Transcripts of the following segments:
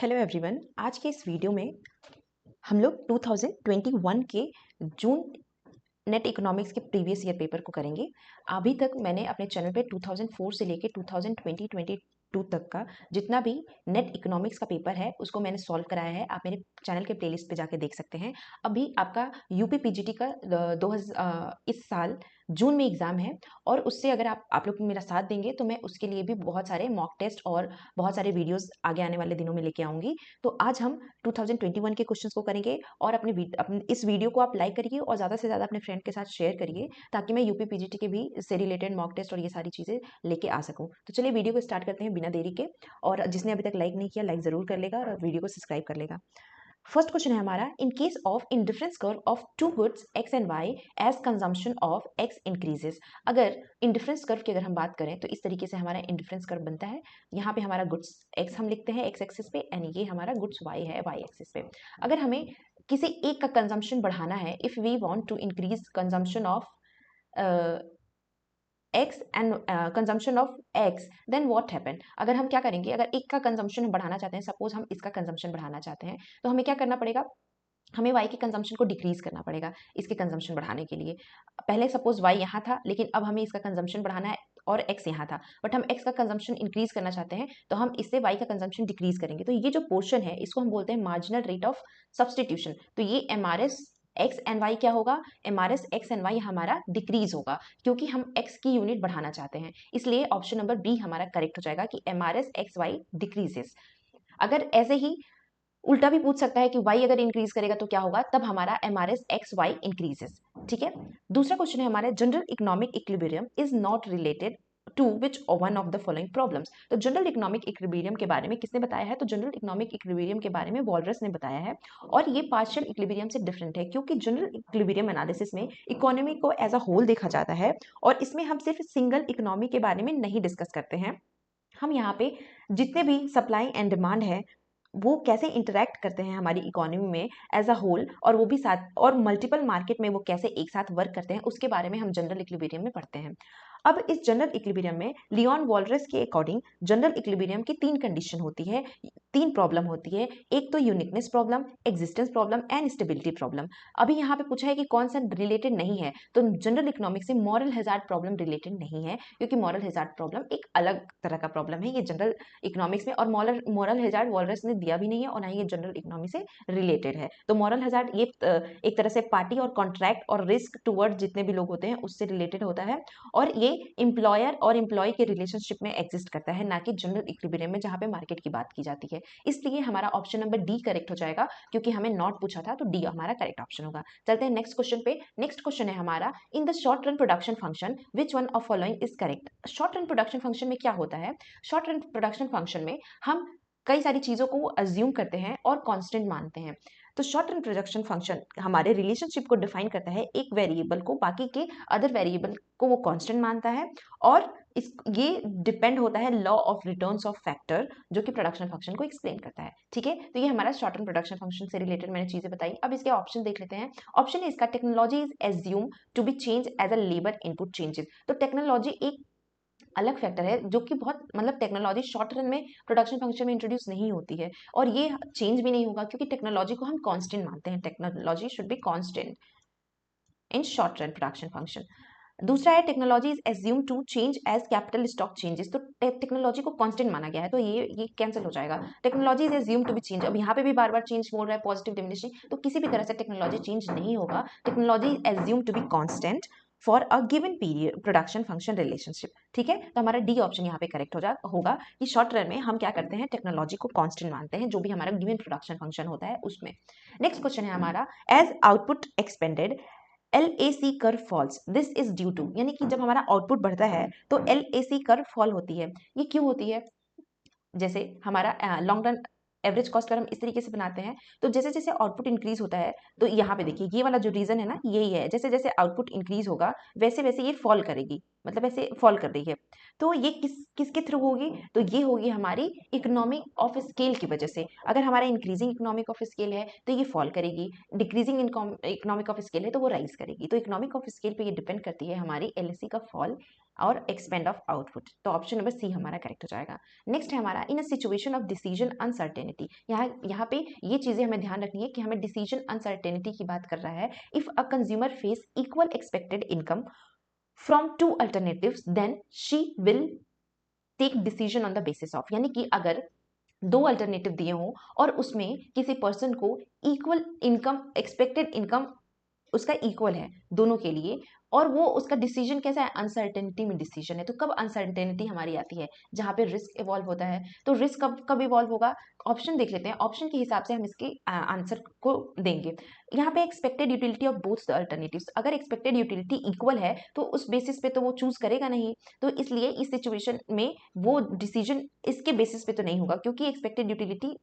Hello everyone. आज के इस वीडियो में हम लोग 2021 के जून नेट इकोनॉमिक्स के प्रीवियस ईयर पेपर को करेंगे। अभी तक मैंने अपने चैनल पे 2004 से लेके 2022 तक का जितना भी नेट इकोनॉमिक्स का पेपर है उसको मैंने सॉल्व कराया है। आप मेरे चैनल के प्लेलिस्ट पे जाके देख सकते हैं। अभी आपका यूपी पीजीटी का इस साल जून में एग्जाम है और उससे अगर आप लोग मेरा साथ देंगे तो मैं उसके लिए भी बहुत सारे मॉक टेस्ट और बहुत सारे वीडियोस आगे आने वाले दिनों में लेके आऊंगी। तो आज हम 2021 के क्वेश्चंस को करेंगे और अपने इस वीडियो को आप लाइक करिए और ज़्यादा से ज़्यादा अपने फ्रेंड के साथ शेयर करिए ताकि मैं यूपी पीजीटी के भी इससे रिलेटेड मॉक टेस्ट और ये सारी चीज़ें लेके आ सकूं। तो चलिए वीडियो को स्टार्ट करते हैं बिना देरी के। और जिसने अभी तक लाइक नहीं किया लाइक ज़रूर कर लेगा और वीडियो को सब्सक्राइब कर लेगा। फर्स्ट क्वेश्चन है हमारा, in case of indifference curve of two goods X and Y as consumption of X increases. अगर इंडिफरेंस कर्व की अगर हम बात करें तो इस तरीके से हमारा इंडिफरेंस कर्व बनता है। यहाँ पे हमारा गुड्स एक्स हम लिखते हैं एक्स एक्सिस पे एंड ये हमारा गुड्स वाई है वाई एक्सिस पे। अगर हमें किसी एक का कंजम्पशन बढ़ाना है, if we want to increase consumption of X and consumption of X, then what happen. अगर हम क्या करेंगे, अगर एक का कंजम्पशन हम बढ़ाना चाहते हैं, सपोज हम इसका कंजम्पशन बढ़ाना चाहते हैं, तो हमें क्या करना पड़ेगा, हमें y के कंजम्पशन को डिक्रीज करना पड़ेगा इसके कंजम्पशन बढ़ाने के लिए। पहले सपोज y यहाँ था लेकिन अब हमें इसका कंजम्पशन बढ़ाना है और x यहाँ था, बट हम x का कंजम्पशन इंक्रीज करना चाहते हैं तो हम इससे y का कंजम्पशन डिक्रीज करेंगे। तो ये जो पोर्शन है इसको हम बोलते हैं मार्जिनल रेट ऑफ सब्सटीट्यूशन। तो ये MRS एक्स एंड वाई क्या होगा, MRS एक्स एंड वाई हमारा डिक्रीज होगा क्योंकि हम x की यूनिट बढ़ाना चाहते हैं। इसलिए ऑप्शन नंबर बी हमारा करेक्ट हो जाएगा कि MRS एक्स वाई डिक्रीजेस। अगर ऐसे ही उल्टा भी पूछ सकता है कि y अगर इंक्रीज करेगा तो क्या होगा, तब हमारा MRS एक्स वाई इंक्रीजेस। ठीक है। दूसरा क्वेश्चन है हमारा, general economic equilibrium is not related to which one of the following problems. तो जनरल इकोनॉमिक इक्विलिब्रियम के बारे में किसने बताया है, तो जनरल इकोनॉमिक इक्विलिब्रियम के बारे में वॉलरस ने बताया है। और ये पार्शियल इक्विलिब्रियम से डिफरेंट है क्योंकि जनरल इक्विलिब्रियम एनालिसिस में इकोनॉमी को एज अ होल देखा जाता है और इसमें हम सिर्फ सिंगल इकोनॉमी के बारे में नहीं डिस्कस करते हैं। हम यहाँ पे जितने भी सप्लाई एंड डिमांड है वो कैसे इंटरेक्ट करते हैं हमारी इकोनॉमी में एज अ होल, और वो भी साथ और मल्टीपल मार्केट में वो कैसे एक साथ वर्क करते हैं उसके बारे में हम जनरल इक्विलिब्रियम में पढ़ते हैं। अब इस जनरल इक्विलिब्रियम में लियोन वॉलरस के अकॉर्डिंग जनरल इक्विलिब्रियम की तीन कंडीशन होती है, तीन प्रॉब्लम होती है। एक तो uniqueness problem, existence problem and stability problem. अभी यहाँ पे पूछा है कि कौन सा रिलेटेड नहीं है, तो जनरल इकोनॉमिक्स से मॉरल हैजार्ड प्रॉब्लम रिलेटेड नहीं है क्योंकि मॉरल हैजार्ड प्रॉब्लम एक अलग तरह का प्रॉब्लम है, ये जनरल इकोनॉमिक्स में और मॉरल हैजार्ड वॉलरस ने दिया भी नहीं है और ना ही ये जनरल इकोनॉमी से रिलेटेड है। तो मॉरल हैजार्ड ये एक तरह से पार्टी और कॉन्ट्रैक्ट और रिस्क टुवर्ड जितने भी लोग होते हैं उससे रिलेटेड होता है और ये एम्प्लॉयर और एम्प्लॉय के रिलेशनशिप में एग्जिस्ट करता है, ना कि जनरल इक्विलिब्रियम में जहां पे मार्केट की बात की जाती है। इसलिए हमारा ऑप्शन नंबर डी करेक्ट हो जाएगा क्योंकि हमें नॉट पूछा था, तो डी हमारा करेक्ट ऑप्शन होगा। चलते हैं नेक्स्ट क्वेश्चन पे। नेक्स्ट क्वेश्चन है हमारा, in the short run production function which one of following is correct. Short run production function में क्या होता है, शॉर्ट रन प्रोडक्शन फंक्शन में हम कई सारी चीजों को अज्यूम करते हैं और कांस्टेंट मानते हैं। तो शॉर्ट रन प्रोडक्शन फंक्शन हमारे रिलेशनशिप को डिफाइन करता है, एक वेरिएबल को बाकी के अदर वेरिएबल को वो कांस्टेंट मानता है और ये डिपेंड होता है law of returns of factor जो कि प्रोडक्शन फंक्शन को एक्सप्लेन करता है। ठीक है, तो ये हमारा शॉर्ट रन प्रोडक्शन फंक्शन से रिलेटेड मैंने चीजें बताई। अब इसके ऑप्शन देख लेते हैं। ऑप्शन है इसका, technology is assume to be change as a labour input changes. तो टेक्नोलॉजी एक अलग फैक्टर है जो कि बहुत मतलब टेक्नोलॉजी शॉर्ट रन में प्रोडक्शन फंक्शन में इंट्रोड्यूस नहीं होती है और ये चेंज भी नहीं होगा क्योंकि टेक्नोलॉजी को हम कांस्टेंट मानते हैं। Technology should be constant in short run production function. दूसरा है, technology is assume to change as capital stock changes. तो टेक्नोलॉजी को कांस्टेंट माना गया है तो ये कैंसिल हो जाएगा। Technology is assume to be change, अब यहाँ पे भी बार बार चेंज बोल रहा है, पॉजिटिव डिमिनिशिंग, तो किसी भी तरह से टेक्नोलॉजी चेंज नहीं होगा। Technology assume to be constant for a given period production function relationship. ठीक है, तो हमारा डी ऑप्शन यहाँ पे करेक्ट होगा कि शॉर्ट रन में हम क्या करते हैं, टेक्नोलॉजी को कांस्टेंट मानते हैं जो भी हमारा गिवन प्रोडक्शन फंक्शन होता है उसमें। नेक्स्ट क्वेश्चन है हमारा, as output expanded LAC curve falls, this is due to, यानी कि जब हमारा आउटपुट बढ़ता है तो LAC कर्व फॉल होती है। ये क्यों होती है, जैसे हमारा long run average cost per हम इस तरीके से बनाते हैं, तो जैसे जैसे आउटपुट इंक्रीज होता है तो यहाँ पे देखिए ये वाला जो रीजन है ना यही है, जैसे जैसे आउटपुट इंक्रीज होगा वैसे वैसे ये फॉल करेगी। मतलब ऐसे फॉल कर रही है। तो ये किसके थ्रू होगी? तो ये होगी हमारी इकोनॉमिक ऑफ स्केल की वजह से। अगर हमारा इंक्रीजिंग इकोनॉमिक ऑफ स्केल है तो ये फॉल करेगी, डिक्रीजिंग इकोनॉमिक ऑफ स्केल है तो वो राइज करेगी। तो इकोनॉमिक ऑफ स्केल पे ये डिपेंड करती है हमारी एलएससी का फॉल और एक्सपेंड ऑफ आउटपुट। तो ऑप्शन नंबर सी हमारा करेक्ट हो जाएगा। नेक्स्ट है हमारा in a situation of decision uncertainty. यहाँ पे ये चीजें हमें ध्यान रखनी है कि हमें डिसीजन अनसर्टेनिटी की बात कर रहा है। If a consumer face equal expected income from two alternatives then she will take decision on the basis of, यानी कि अगर दो अल्टरनेटिव दिए हों और उसमें किसी पर्सन को इक्वल इनकम, एक्सपेक्टेड इनकम उसका इक्वल है दोनों के लिए, और वो उसका डिसीजन कैसा है? अनसर्टेनिटी में डिसीजन है। तो कब अनसर्टेनिटी हमारी आती है? जहां पे रिस्क इवॉल्व होता है। तो रिस्क कब कब इवॉल्व होगा? ऑप्शन देख लेते हैं, ऑप्शन के हिसाब से हम इसके आंसर को देंगे। यहाँ पे expected utility of both the alternatives, अगर एक्सपेक्टेड यूटिलिटी इक्वल है तो उस बेसिस पे तो वो चूज करेगा नहीं। तो इसलिए इस सिचुएशन में वो डिसीजन इसके बेसिस पे तो नहीं होगा, क्योंकि एक्सपेक्टेड यूटिलिटी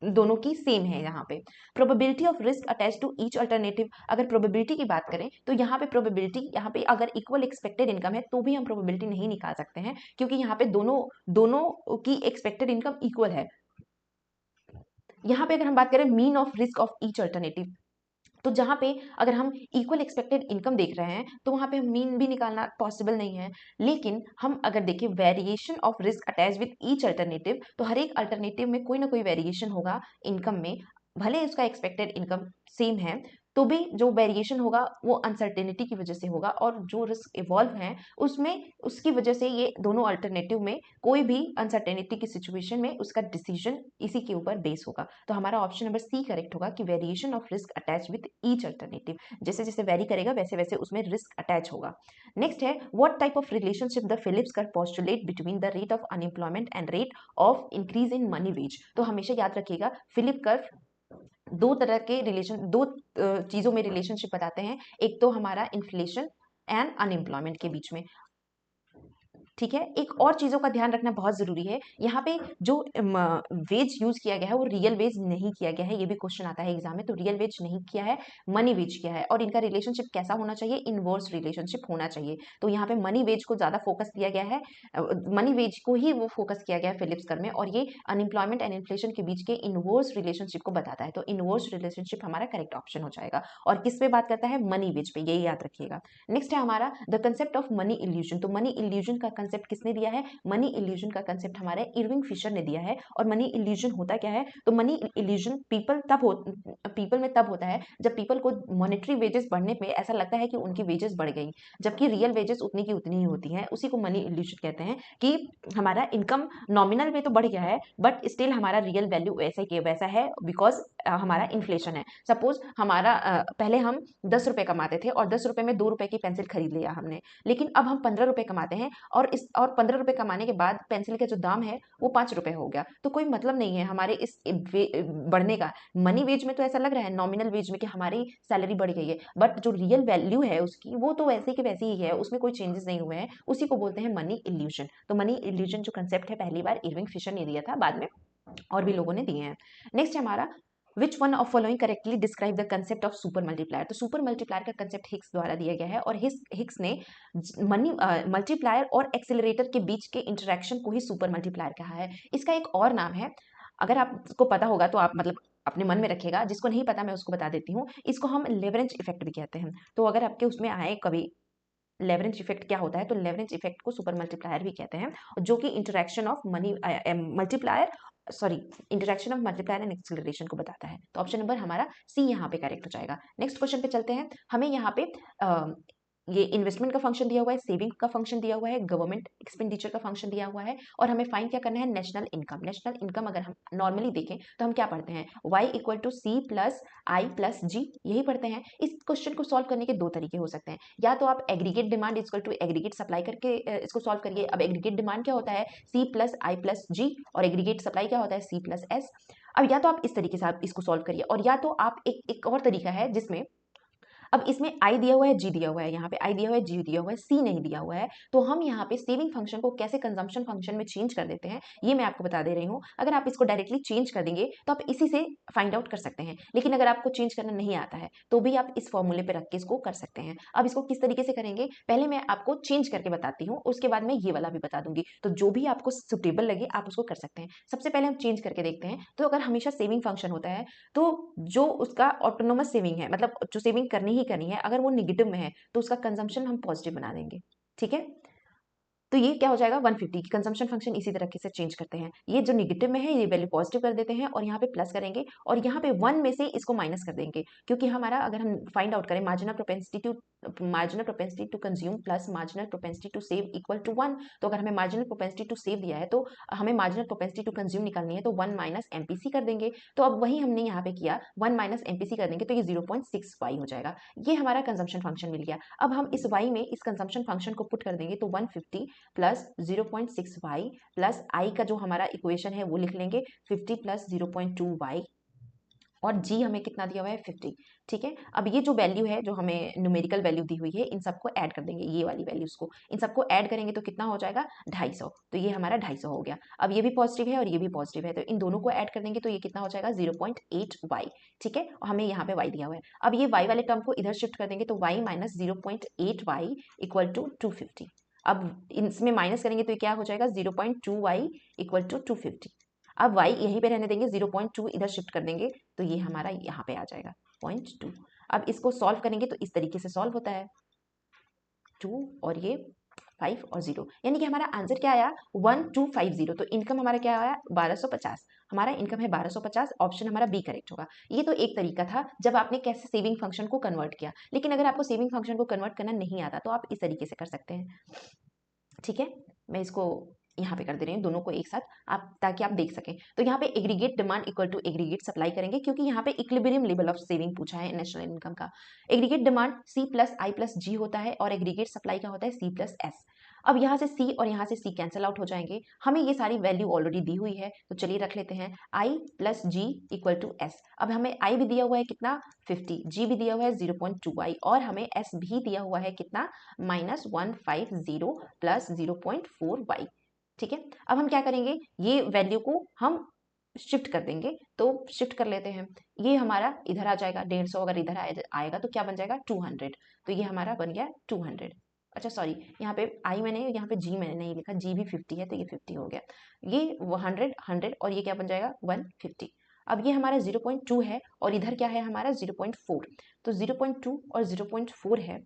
दोनों की सेम है यहाँ पे। Probability of risk attach to each alternative, अगर प्रोबेबिलिटी की बात करें तो यहाँ पे प्रोबेबिलिटी, यहाँ पे अगर इक्वल एक्सपेक्टेड इनकम है तो भी हम प्रोबेबिलिटी नहीं निकाल सकते हैं, क्योंकि यहाँ पे दोनों दोनों की एक्सपेक्टेड इनकम इक्वल है। यहाँ पे अगर हम बात करें mean of risk of each alternative, तो जहां पे अगर हम इक्वल एक्सपेक्टेड इनकम देख रहे हैं तो वहां पे हम मीन भी निकालना पॉसिबल नहीं है। लेकिन हम अगर देखें variation of risk attach with each alternative, तो हर एक अल्टरनेटिव में कोई ना कोई वेरिएशन होगा इनकम में, भले उसका एक्सपेक्टेड इनकम सेम है तो भी जो वेरिएशन होगा वो अनसर्टेनिटी की वजह से होगा, और जो रिस्क इवॉल्व है उसमें उसकी वजह से ये दोनों अल्टरनेटिव में कोई भी अनसर्टेनिटी की सिचुएशन में उसका डिसीजन इसी के ऊपर बेस होगा। तो हमारा ऑप्शन नंबर सी करेक्ट होगा कि variation of risk attach with each alternative, जैसे जैसे वेरी करेगा वैसे वैसे उसमें रिस्क अटैच होगा। नेक्स्ट है what type of relationship the Phillips curve postulate between the rate of unemployment and rate of increase in money wage. तो हमेशा याद रखिएगा फिलिप कर्व दो तरह के रिलेशन, दो चीजों में रिलेशनशिप बताते हैं। एक तो हमारा इन्फ्लेशन एंड अनएम्प्लॉयमेंट के बीच में, ठीक है। एक और चीजों का ध्यान रखना बहुत जरूरी है, यहाँ पे जो वेज यूज किया गया है वो रियल वेज नहीं किया गया है। ये भी क्वेश्चन आता है एग्जाम में, तो रियल वेज नहीं किया है, मनी वेज किया है। और इनका रिलेशनशिप कैसा होना चाहिए? इनवर्स रिलेशनशिप होना चाहिए। तो यहाँ पे मनी वेज को ज्यादा फोकस दिया गया है, मनी वेज को ही वो फोकस किया गया है फिलिप्स कर्व में, और ये अनएम्प्लॉयमेंट एंड इन्फ्लेशन के बीच के इनवर्स रिलेशनशिप को बताता है। तो इनवर्स रिलेशनशिप हमारा करेक्ट ऑप्शन हो जाएगा। और किस पे बात करता है? मनी वेज पे, यही याद रखिएगा। नेक्स्ट है हमारा the concept of money illusion. तो मनी इल्यूजन का कंसेप्ट किसने दिया है? मनी इल्यूजन का कंसेप्ट हमारे इरविंग फिशर ने दिया है। और मनी इल्यूजन होता क्या है? तो मनी इल्यूजन पीपल में तब होता है जब पीपल को मॉनेटरी वेजेस बढ़ने पे ऐसा लगता है कि उनकी वेजेस बढ़ गई, जबकि रियल वेजेस उतनी की उतनी ही होती हैं। उसी को मनी इल्यूजन कहते हैं कि हमारा इनकम नॉमिनल में तो बढ़ गया है बट स्टिल हमारा रियल वैल्यू वैसे के वैसा है, बिकॉज हमारा इन्फ्लेशन है। सपोज हमारा पहले हम 10 रुपए कमाते थे और 10 रुपए में 2 रुपए की पेंसिल खरीद लिया हमने, लेकिन अब हम 15 रुपए कमाते हैं और 15 रुपए कमाने के बाद पेंसिल का जो दाम है वो 5 रुपए हो गया। तो कोई मतलब नहीं है हमारे इस बढ़ने का। मनी वेज में तो ऐसा लग रहा है, नॉमिनल वेज में, कि हमारी सैलरी बढ़ गई है, बट जो रियल वैल्यू है उसकी वो तो वैसे की वैसी ही है, उसमें कोई चेंजेस नहीं हुए हैं। उसी को बोलते हैं मनी इल्यूजन। तो मनी इल्यूजन जो कंसेप्ट है पहली बार इरविंग फिशर ने दिया था, बाद में और भी लोगों ने दिए हैं। नेक्स्ट हमारा which one of following correctly describe the concept of super multiplier. तो सुपर मल्टीप्लायर का कंसेप्ट हिक्स द्वारा दिया गया है, और हिक्स ने मनी मल्टीप्लायर और एक्सेलरेटर के बीच के इंटरेक्शन को ही सुपर मल्टीप्लायर कहा है। इसका एक और नाम है, अगर आपको पता होगा तो आप मतलब अपने मन में रखिएगा, जिसको नहीं पता मैं उसको बता देती हूँ। इसको हम लेवरेंज इफेक्ट भी कहते हैं। तो अगर आपके उसमें आए कभी लेवरेंज इफेक्ट क्या होता है, तो लेवरेंज इफेक्ट को सुपर मल्टीप्लायर भी कहते हैं, जो कि interaction of money multiplier interaction of multiplier and acceleration को बताता है। तो ऑप्शन नंबर हमारा सी यहाँ पे करेक्ट हो जाएगा। नेक्स्ट क्वेश्चन पे चलते हैं। हमें यहाँ पे ये इन्वेस्टमेंट का फंक्शन दिया हुआ है, सेविंग का फंक्शन दिया हुआ है, गवर्नमेंट एक्सपेंडिचर का फंक्शन दिया हुआ है, और हमें फाइंड क्या करना है? National income. नेशनल इनकम अगर हम नॉर्मली देखें तो हम क्या पढ़ते हैं? y equal to C plus I plus G, यही पढ़ते हैं। इस क्वेश्चन को सॉल्व करने के दो तरीके हो सकते हैं, या तो आप aggregate demand equal to aggregate supply करके इसको सॉल्व करिए। अब एग्रीगेट डिमांड क्या होता है? सी प्लस आई प्लस जी, और एग्रीगेट सप्लाई क्या होता है? C plus S. अब या तो आप इस तरीके से आप इसको सॉल्व करिए, और या तो आप एक और तरीका है जिसमें अब इसमें आई दिया हुआ है, जी दिया हुआ है, यहाँ पे आई दिया हुआ है, जी दिया हुआ है, सी नहीं दिया हुआ है, तो हम यहाँ पे सेविंग फंक्शन को कैसे कंजम्पशन फंक्शन में चेंज कर देते हैं ये मैं आपको बता दे रही हूँ। अगर आप इसको डायरेक्टली चेंज कर देंगे तो आप इसी से फाइंड आउट कर सकते हैं, लेकिन अगर आपको चेंज करना नहीं आता है तो भी आप इस फॉर्मूले पे रख के इसको कर सकते हैं। अब इसको किस तरीके से करेंगे पहले मैं आपको चेंज करके बताती हूँ, उसके बाद मैं ये वाला भी बता दूंगी, तो जो भी आपको सुटेबल लगे आप उसको कर सकते हैं। सबसे पहले हम चेंज करके देखते हैं। तो अगर हमेशा सेविंग फंक्शन होता है तो जो उसका ऑटोनोमस सेविंग है, मतलब जो सेविंग करनी ही करनी है, अगर वो निगेटिव में है तो उसका कंजम्पशन हम पॉजिटिव बना देंगे। ठीक है, तो ये क्या हो जाएगा 150 की कंजम्पशन फंक्शन इसी तरीके से चेंज करते हैं। ये जो नेगेटिव में है ये वैल्यू पॉजिटिव कर देते हैं और यहाँ पे प्लस करेंगे और यहाँ पे 1 में से इसको माइनस कर देंगे, क्योंकि हमारा अगर हम फाइंड आउट करें marginal propensity to consume plus marginal propensity to save equal to 1, तो अगर हमें मार्जिनल प्रोपेंसिटी टू सेव दिया है तो हमें मार्जिनल प्रोपेंसिटी टू कंज्यूम निकालनी है, तो 1 माइनस एमपीसी कर देंगे। तो अब वही हमने यहाँ पे किया, 1 माइनस एमपीसी कर देंगे तो ये 0.6 वाई हो जाएगा। ये हमारा कंजम्पशन फंक्शन मिल गया। अब हम इस वाई में इस कंजम्पशन फंक्शन को पुट कर देंगे तो 150 प्लस 0.6y प्लस आई का जो हमारा इक्वेशन है वो लिख लेंगे 50 प्लस 0.2y और जी हमें कितना दिया हुआ है 50। ठीक है, अब ये जो वैल्यू है जो हमें न्यूमेरिकल वैल्यू दी हुई है इन सबको ऐड कर देंगे, ये वाली वैल्यूज को इन सबको ऐड करेंगे तो कितना हो जाएगा 250, तो ये हमारा 250 हो गया। अब ये भी पॉजिटिव है और ये भी पॉजिटिव है तो इन दोनों को ऐड कर देंगे तो ये कितना हो जाएगा 0.8y। ठीक है, और हमें यहाँ पे y दिया हुआ है। अब ये y वाले टर्म को इधर शिफ्ट कर देंगे तो y minus 0.8y equal to 250। अब इसमें माइनस करेंगे तो ये क्या हो जाएगा 0.2y इक्वल टू 250। अब y यहीं पे रहने देंगे, 0.2 इधर शिफ्ट कर देंगे तो ये हमारा यहाँ पे आ जाएगा 0.2। अब इसको सॉल्व करेंगे तो इस तरीके से सॉल्व होता है 2 और ये 5 और 0, यानी कि हमारा आंसर क्या आया 1250। तो इनकम हमारा क्या आया 1250, हमारा इनकम है 1250, ऑप्शन हमारा बी करेक्ट होगा। ये तो एक तरीका था जब आपने कैसे सेविंग फंक्शन को कन्वर्ट किया, लेकिन अगर आपको सेविंग फंक्शन को कन्वर्ट करना नहीं आता तो आप इस तरीके से कर सकते हैं। ठीक है, मैं इसको यहाँ पे कर दे रही हूँ दोनों को एक साथ, आप ताकि आप देख सकें। तो यहाँ पे aggregate demand equal to aggregate supply करेंगे, क्योंकि यहाँ पे इक्विलिब्रियम लेवल ऑफ सेविंग पूछा है नेशनल इनकम का। Aggregate demand C plus I plus जी होता है और एग्रीगेट सप्लाई का होता है सी प्लस एस। अब यहाँ से सी और यहाँ से सी कैंसिल आउट हो जाएंगे, हमें ये सारी वैल्यू ऑलरेडी दी हुई है तो चलिए रख लेते हैं I plus G equal to S. अब हमें आई भी दिया हुआ है कितना 50, जी भी दिया हुआ है 0.2y और हमें एस भी दिया हुआ है कितना माइनस 150 प्लस 0.4y। ठीक है, अब हम क्या करेंगे ये वैल्यू को हम शिफ्ट कर देंगे, तो शिफ्ट कर लेते हैं। ये हमारा इधर आ जाएगा 150, अगर इधर आएगा तो क्या बन जाएगा 200, तो ये हमारा बन गया 200। अच्छा सॉरी, यहाँ पे आई मैंने यहाँ पे जी मैंने नहीं लिखा, जी भी 50 है तो ये 50 हो गया, ये 100 और ये क्या बन जाएगा 150। अब ये हमारा 0.2 है और इधर क्या है हमारा 0.4, तो 0.2 और 0.4 है।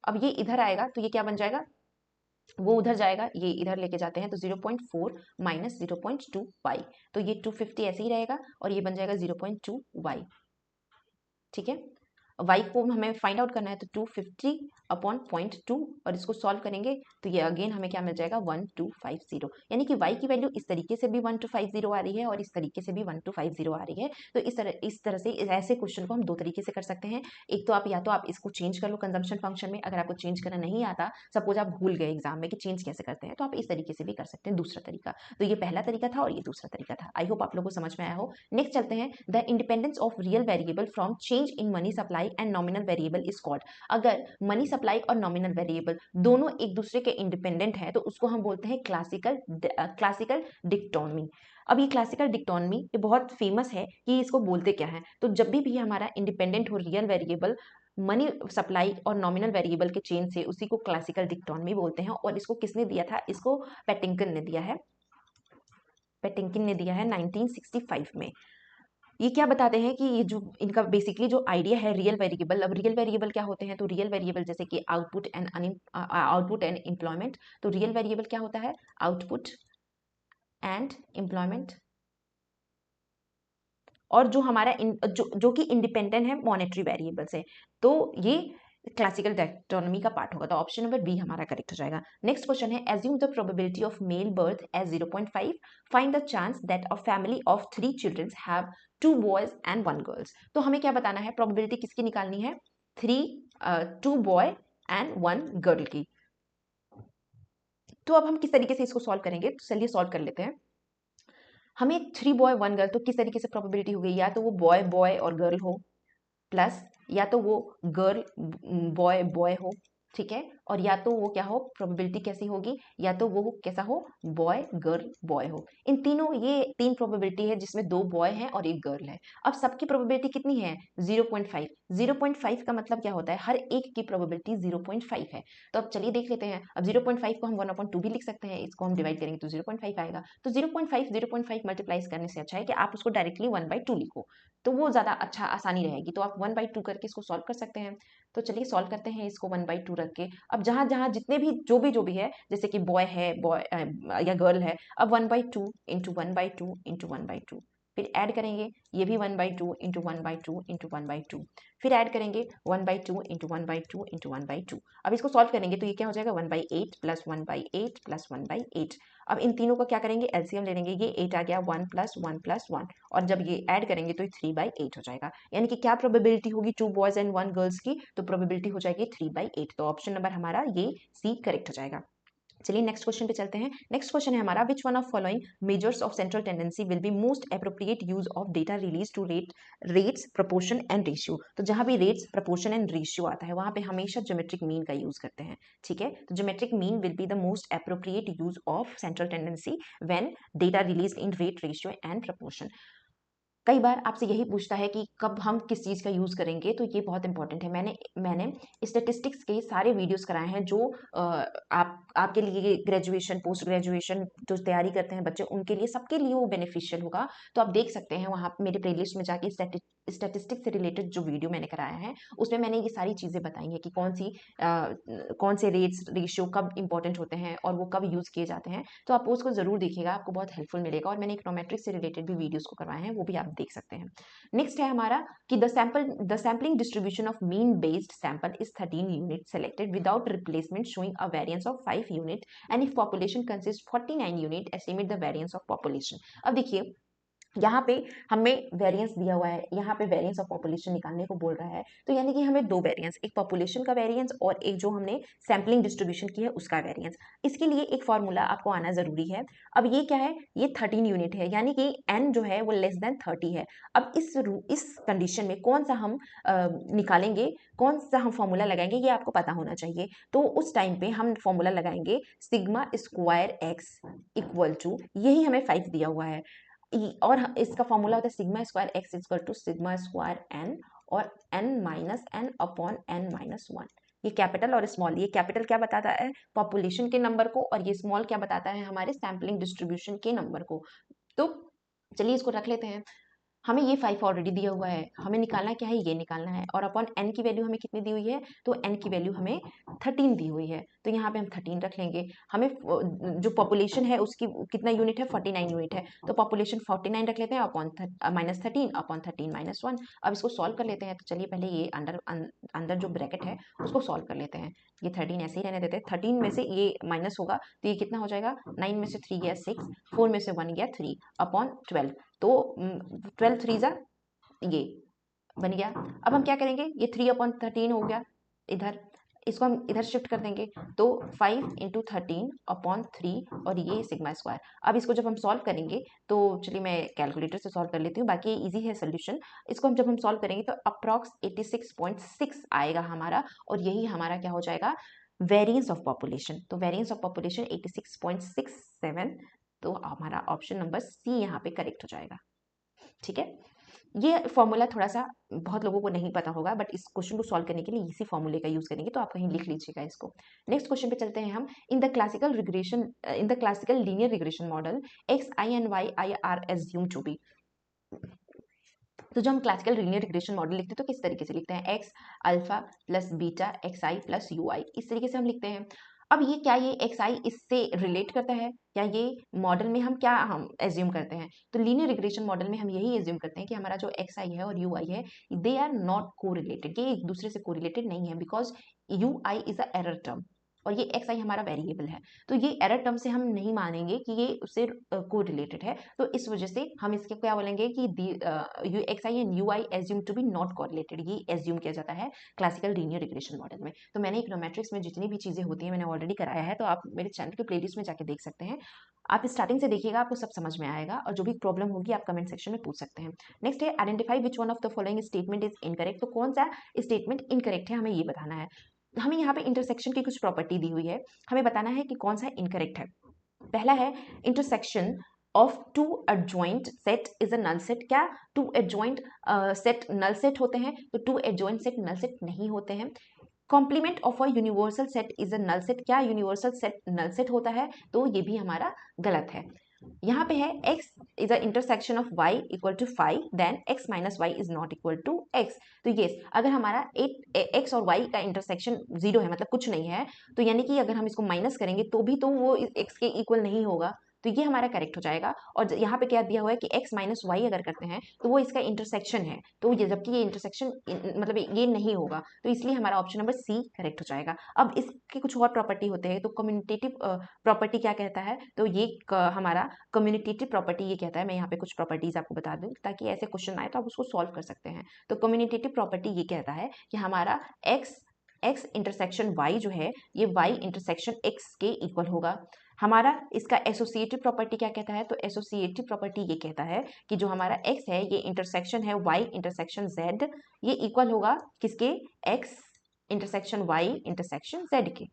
अब ये इधर आएगा तो ये क्या बन जाएगा, वो उधर जाएगा ये इधर लेके जाते हैं तो 0.4 माइनस 0.2y, तो ये 250 ऐसे ही रहेगा और ये बन जाएगा 0.2y। ठीक है, y को हमें फाइंड आउट करना है तो 250 अपॉन 0.2 और इसको सॉल्व करेंगे तो ये अगेन हमें क्या मिल जाएगा 1250, यानी कि y की वैल्यू इस तरीके से भी 1250 आ रही है और इस तरीके से भी 1250 आ रही है। तो इस तरह से ऐसे क्वेश्चन को हम दो तरीके से कर सकते हैं। एक तो या तो आप इसको चेंज कर लो कंजम्पशन फंक्शन में, अगर आपको चेंज करना नहीं आता, सपोज आप भूल गए एग्जाम में कि चेंज कैसे करते हैं, तो आप इस तरीके से भी कर सकते हैं दूसरा तरीका। तो ये पहला तरीका था और ये दूसरा तरीका था। आई होप आप लोगों को समझ में आया हो। नेक्स्ट चलते हैं, the independence of real variable from change in money supply and nominal variable is called. अगर मनी सप्लाई और नॉमिनल वेरिएबल दोनों एक दूसरे के इंडिपेंडेंट है तो उसको हम बोलते हैं क्लासिकल डिक्टोनमी। अब ये क्लासिकल डिक्टोनमी ये बहुत फेमस है कि इसको बोलते क्या है, तो जब भी हमारा इंडिपेंडेंट हो रियल वेरिएबल मनी सप्लाई और नॉमिनल वेरिएबल के चेन से, उसी को क्लासिकल डिक्टोनमी बोलते हैं। और इसको किसने दिया था, इसको पेटिंकन ने दिया है, पेटिंकन ने दिया है 1965 में। ये क्या बताते हैं कि ये जो इनका बेसिकली जो आइडिया है रियल वेरिएबल, अब रियल वेरिएबल क्या होते हैं, तो रियल वेरिएबल जैसे कि आउटपुट एंड एम्प्लॉयमेंट, तो रियल वेरिएबल क्या होता है आउटपुट एंड एम्प्लॉयमेंट, और जो हमारा जो कि इंडिपेंडेंट है मॉनेटरी वेरिएबल से, तो ये क्लासिकल टैक्सोनॉमी का पार्ट होगा। तो ऑप्शन नंबर बी हमारा करेक्ट हो जाएगा। नेक्स्ट क्वेश्चन है, assume the probability of male birth as 0.5, find the chance that a family of 3 children have 2 boys and 1 girls. तो हमें क्या बताना है, प्रोबेबिलिटी किसकी निकालनी है, 2 बॉय एंड 1 गर्ल की। तो अब हम किस तरीके से इसको सॉल्व करेंगे, तो चलिए सॉल्व कर लेते हैं। हमें 3 बॉय 1 गर्ल, तो किस तरीके से प्रोबेबिलिटी हो गई, या तो वो बॉय बॉय और गर्ल हो, प्लस या तो वो गर्ल बॉय बॉय हो, ठीक है, और या तो वो क्या हो, प्रोबेबिलिटी कैसी होगी, या तो वो कैसा हो, बॉय गर्ल बॉय हो। इन तीनों, ये 3 प्रोबेबिलिटी है जिसमें 2 बॉय हैं और 1 गर्ल है। अब सबकी प्रोबेबिलिटी कितनी है, 0.5। 0.5 का मतलब क्या होता है, हर एक की प्रोबेबिलिटी 0.5 है। तो अब चलिए देख लेते हैं। अब 0.5 को हम 1/2 भी लिख सकते हैं, इसको हम डिवाइड करेंगे तो 0.5 आएगा। तो 0.5 मल्टीप्लाइज करने से अच्छा है कि आप उसको डायरेक्टली 1/2 लिखो, तो वो ज्यादा अच्छा आसानी रहेगी। तो आप 1/2 करके इसको सॉल्व कर सकते हैं। तो चलिए सॉल्व करते हैं इसको 1/2 रख के। अब जहां जहां जितने भी जो भी है, जैसे कि बॉय है, बॉय या गर्ल है, अब 1/2 इंटू 1/2 इंटू 1/2, फिर ऐड करेंगे, ये भी 1/2 इंटू 1/2 इंटू 1/2, फिर ऐड करेंगे 1/2 इंटू 1/2 इंटू 1/2। अब इसको सॉल्व करेंगे तो ये क्या हो जाएगा, 1/8 प्लस 1/8 प्लस 1/8। अब इन तीनों का क्या करेंगे, एलसीएम ले लेंगे। ये 8 आ गया, 1 प्लस 1 प्लस 1, और जब ये ऐड करेंगे तो ये 3/8 हो जाएगा। यानी कि क्या प्रोबेबिलिटी होगी, 2 बॉयज एंड 1 गर्ल्स की, तो प्रोबेबिलिटी हो जाएगी 3/8। तो ऑप्शन नंबर हमारा ये सी करेक्ट हो जाएगा। चलिए नेक्स्ट क्वेश्चन पे चलते हैं। नेक्स्ट क्वेश्चन है हमारा, which one of following measures of central tendency will be most appropriate use of data release to rates proportion and ratio. तो जहां भी रेट्स प्रोपोर्शन एंड रेशियो आता है वहां पे हमेशा ज्योमेट्रिक मीन का यूज करते हैं, ठीक है। तो geometric mean will be the most appropriate use of central tendency when data release in rate, ratio and proportion. कई बार आपसे यही पूछता है कि कब हम किस चीज़ का यूज़ करेंगे, तो ये बहुत इंपॉर्टेंट है। मैंने स्टैटिस्टिक्स के सारे वीडियोस कराए हैं जो आपके लिए ग्रेजुएशन, पोस्ट ग्रेजुएशन जो तैयारी करते हैं बच्चे, उनके लिए, सबके लिए वो बेनिफिशियल होगा। तो आप देख सकते हैं वहाँ मेरे प्लेलिस्ट में जाके स्टैटिस्टिक्स से रिलेटेड जो वीडियो मैंने कराया है उसमें मैंने ये सारी चीज़ें बताई हैं कि कौन से रेट्स, रेशियो कब इंपॉर्टेंट होते हैं और वो कब यूज़ किए जाते हैं। तो आप उसको ज़रूर देखिएगा, आपको बहुत हेल्पफुल मिलेगा। और मैंने इकोनोमेट्रिक्स से रिलेटेड भी वीडियोस को करवाए हैं, वो भी आप देख सकते हैं। नेक्स्ट है हमारा कि the sampling distribution of mean based sample is 13 unit selected without replacement showing a variance of 5 unit and if population consist 49 unit estimate the variance of population. अब देखिए यहाँ पे हमें वेरिएंस दिया हुआ है, यहाँ पे वेरिएंस ऑफ पॉपुलेशन निकालने को बोल रहा है। तो यानी कि हमें 2 वेरिएंस, एक पॉपुलेशन का वेरिएंस और एक जो हमने सैम्पलिंग डिस्ट्रीब्यूशन की है उसका वेरिएंस। इसके लिए एक फॉर्मूला आपको आना जरूरी है। अब ये क्या है, ये 13 यूनिट है, यानी कि n जो है वो लेस देन 30 है। अब इस कंडीशन में कौन सा हम निकालेंगे, कौन सा हम फॉर्मूला लगाएंगे, ये आपको पता होना चाहिए। तो उस टाइम पे हम फॉर्मूला लगाएंगे sigma square x equal to, यही हमें 5 दिया हुआ है, और इसका फॉर्मूला होता है sigma square x equal to sigma square N, और N minus N upon N minus 1। ये कैपिटल और स्मॉल, ये कैपिटल क्या बताता है, पॉपुलेशन के नंबर को, और ये स्मॉल क्या बताता है, हमारे सैम्पलिंग डिस्ट्रीब्यूशन के नंबर को। तो चलिए इसको रख लेते हैं। हमें ये 5 ऑलरेडी दिया हुआ है, हमें निकालना क्या है, ये निकालना है। और अपॉन n की वैल्यू हमें कितनी दी हुई है, तो n की वैल्यू हमें 13 दी हुई है, तो यहाँ पे हम 13 रख लेंगे। हमें जो पॉपुलेशन है उसकी कितना यूनिट है, 49 यूनिट है, तो पॉपुलेशन 49 रख लेते हैं अपॉन माइनस 13 अपॉन 13 माइनस 1। अब इसको सॉल्व कर लेते हैं। तो चलिए पहले ये अंदर जो ब्रैकेट है उसको सॉल्व कर लेते हैं। ये 13 ऐसे ही रहने देते हैं, 13 में से ये माइनस होगा तो ये कितना हो जाएगा, 9 में से 3 गया 6, 4 में से 1 गया 3 अपॉन 12। तो 12 थ्री जा, ये बन गया। अब हम क्या करेंगे, ये 3/13 हो गया, इधर इसको हम इधर शिफ्ट कर देंगे, तो 5 इंटू 13 अपॉन 3, और ये सिग्मा स्क्वायर। अब इसको जब हम सॉल्व करेंगे, तो चलिए मैं कैलकुलेटर से सॉल्व कर लेती हूँ, बाकी इजी है सोल्यूशन। इसको जब हम सॉल्व करेंगे तो अप्रॉक्स 86.6 आएगा हमारा, और यही हमारा क्या हो जाएगा, वेरिएंस ऑफ पॉपुलेशन। तो वेरिएंस ऑफ पॉपुलेशन 86.67, तो हमारा ऑप्शन नंबर सी यहाँ पे करेक्ट हो जाएगा, ठीक है। ये फॉर्मूला थोड़ा सा बहुत लोगों को नहीं पता होगा, बट इस क्वेश्चन को सॉल्व करने के लिए इसी फॉर्मूले का यूज करेंगे, तो आप कहीं लिख लीजिएगा इसको। नेक्स्ट क्वेश्चन पे चलते हैं हम। In the classical linear regression model x I and y i are assume to be. तो जब हम क्लासिकल लीनियर रिग्रेशन मॉडल लिखते हैं तो किस तरीके से लिखते हैं, X alpha plus beta X I plus U I, इस तरीके से हम लिखते हैं। अब ये क्या, ये एक्स आई इससे रिलेट करता है, या ये मॉडल में हम क्या हम एज्यूम करते हैं, तो लीनियर रिग्रेशन मॉडल में हम यही एज्यूम करते हैं कि हमारा जो एक्स आई है और यू आई है, दे आर नॉट कोरिलेटेड, ये एक दूसरे से कोरिलेटेड नहीं है, because you I is a error term, और ये एक्स आई हमारा वेरिएबल है, तो ये एरर टर्म से हम नहीं मानेंगे कि ये उससे को रिलेटेड है। तो इस वजह से हम इसके क्या बोलेंगे कि U X I and U I assume to be not correlated, ये एज्यूम किया जाता है क्लासिकल लीनियर रिग्रेशन मॉडल में। तो मैंने इकोनोमेट्रिक्स में जितनी भी चीज़ें होती हैं मैंने ऑलरेडी कराया है, तो आप मेरे चैनल के प्लेलिस्ट में जाके देख सकते हैं। आप स्टार्टिंग से देखिएगा, आपको सब समझ में आएगा, और जो भी प्रॉब्लम होगी आप कमेंट सेक्शन में पूछ सकते हैं। नेक्स्ट है identify which one of the following statement is incorrect. तो कौन सा स्टेटमेंट इनकरेक्ट है हमें ये बताना है। हमें यहाँ पे इंटरसेक्शन की कुछ प्रॉपर्टी दी हुई है, हमें बताना है कि कौन सा इनकरेक्ट है। पहला है intersection of two adjoint set is a null set. क्या two adjoint set null set होते हैं? तो two adjoint set null set नहीं होते हैं। Complement of a universal set is a null set. क्या यूनिवर्सल सेट नल सेट होता है? तो ये भी हमारा गलत है। यहाँ पे है x is a intersection of y equal to 5 then x minus y is not equal to x। तो यस, अगर हमारा x और y का इंटरसेक्शन 0 है, मतलब कुछ नहीं है, तो यानी कि अगर हम इसको माइनस करेंगे तो भी तो वो x के इक्वल नहीं होगा, तो ये हमारा करेक्ट हो जाएगा। और यहाँ पे क्या दिया हुआ है कि x माइनस वाई अगर करते हैं तो वो इसका इंटरसेक्शन है, तो ये जबकि ये इंटरसेक्शन मतलब ये नहीं होगा, तो इसलिए हमारा ऑप्शन नंबर सी करेक्ट हो जाएगा। अब इसके कुछ और प्रॉपर्टी होते हैं, तो कम्युनिटेटिव प्रॉपर्टी क्या कहता है? तो ये हमारा कम्युनिटेटिव प्रॉपर्टी ये कहता है, मैं यहाँ पे कुछ प्रॉपर्टीज आपको बता दूं ताकि ऐसे क्वेश्चन आए तो आप उसको सॉल्व कर सकते हैं। तो कम्युनिटेटिव प्रॉपर्टी ये कहता है कि हमारा x इंटरसेक्शन y जो है ये y इंटरसेक्शन x के इक्वल होगा। हमारा इसका एसोसिएटिव प्रॉपर्टी क्या कहता है? तो एसोसिएटिव प्रॉपर्टी ये कहता है कि जो हमारा x है ये इंटरसेक्शन है y इंटरसेक्शन z, ये इक्वल होगा किसके? x intersection y intersection z के।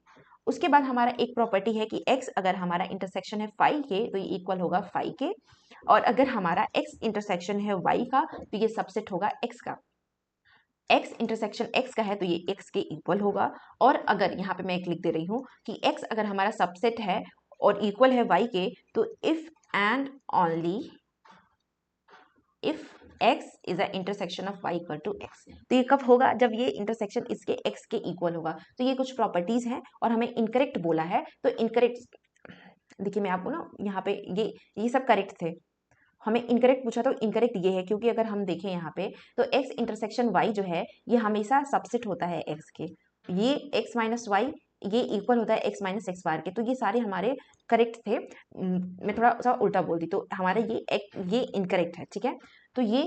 उसके बाद हमारा एक प्रॉपर्टी है कि x अगर हमारा इंटरसेक्शन है फाई के तो ये इक्वल होगा फाई के, और अगर हमारा x इंटरसेक्शन है y का तो ये सबसेट होगा x का। x इंटरसेक्शन x का है तो ये x के इक्वल होगा। और अगर यहाँ पे मैं एक लिख दे रही हूँ कि x अगर हमारा सबसेट है और इक्वल है y के, तो if and only if x is a intersection of y equal to x। तो ये कब होगा? जब ये इंटरसेक्शन इसके x के इक्वल होगा। तो ये कुछ प्रॉपर्टीज हैं और हमें इनकरेक्ट बोला है, तो इनकरेक्ट देखिए मैं आपको ना यहाँ पे ये सब करेक्ट थे, हमें इनकरेक्ट पूछा तो इनकरेक्ट ये है क्योंकि अगर हम देखें यहाँ पे तो x इंटरसेक्शन y जो है ये हमेशा सबसेट होता है x के, ये x माइनस वाई ये इक्वल होता है x माइनस एक्स बार के, तो ये सारे हमारे करेक्ट थे। मैं थोड़ा सा उल्टा बोल दी तो हमारा ये इनकरेक्ट है, ठीक है। तो ये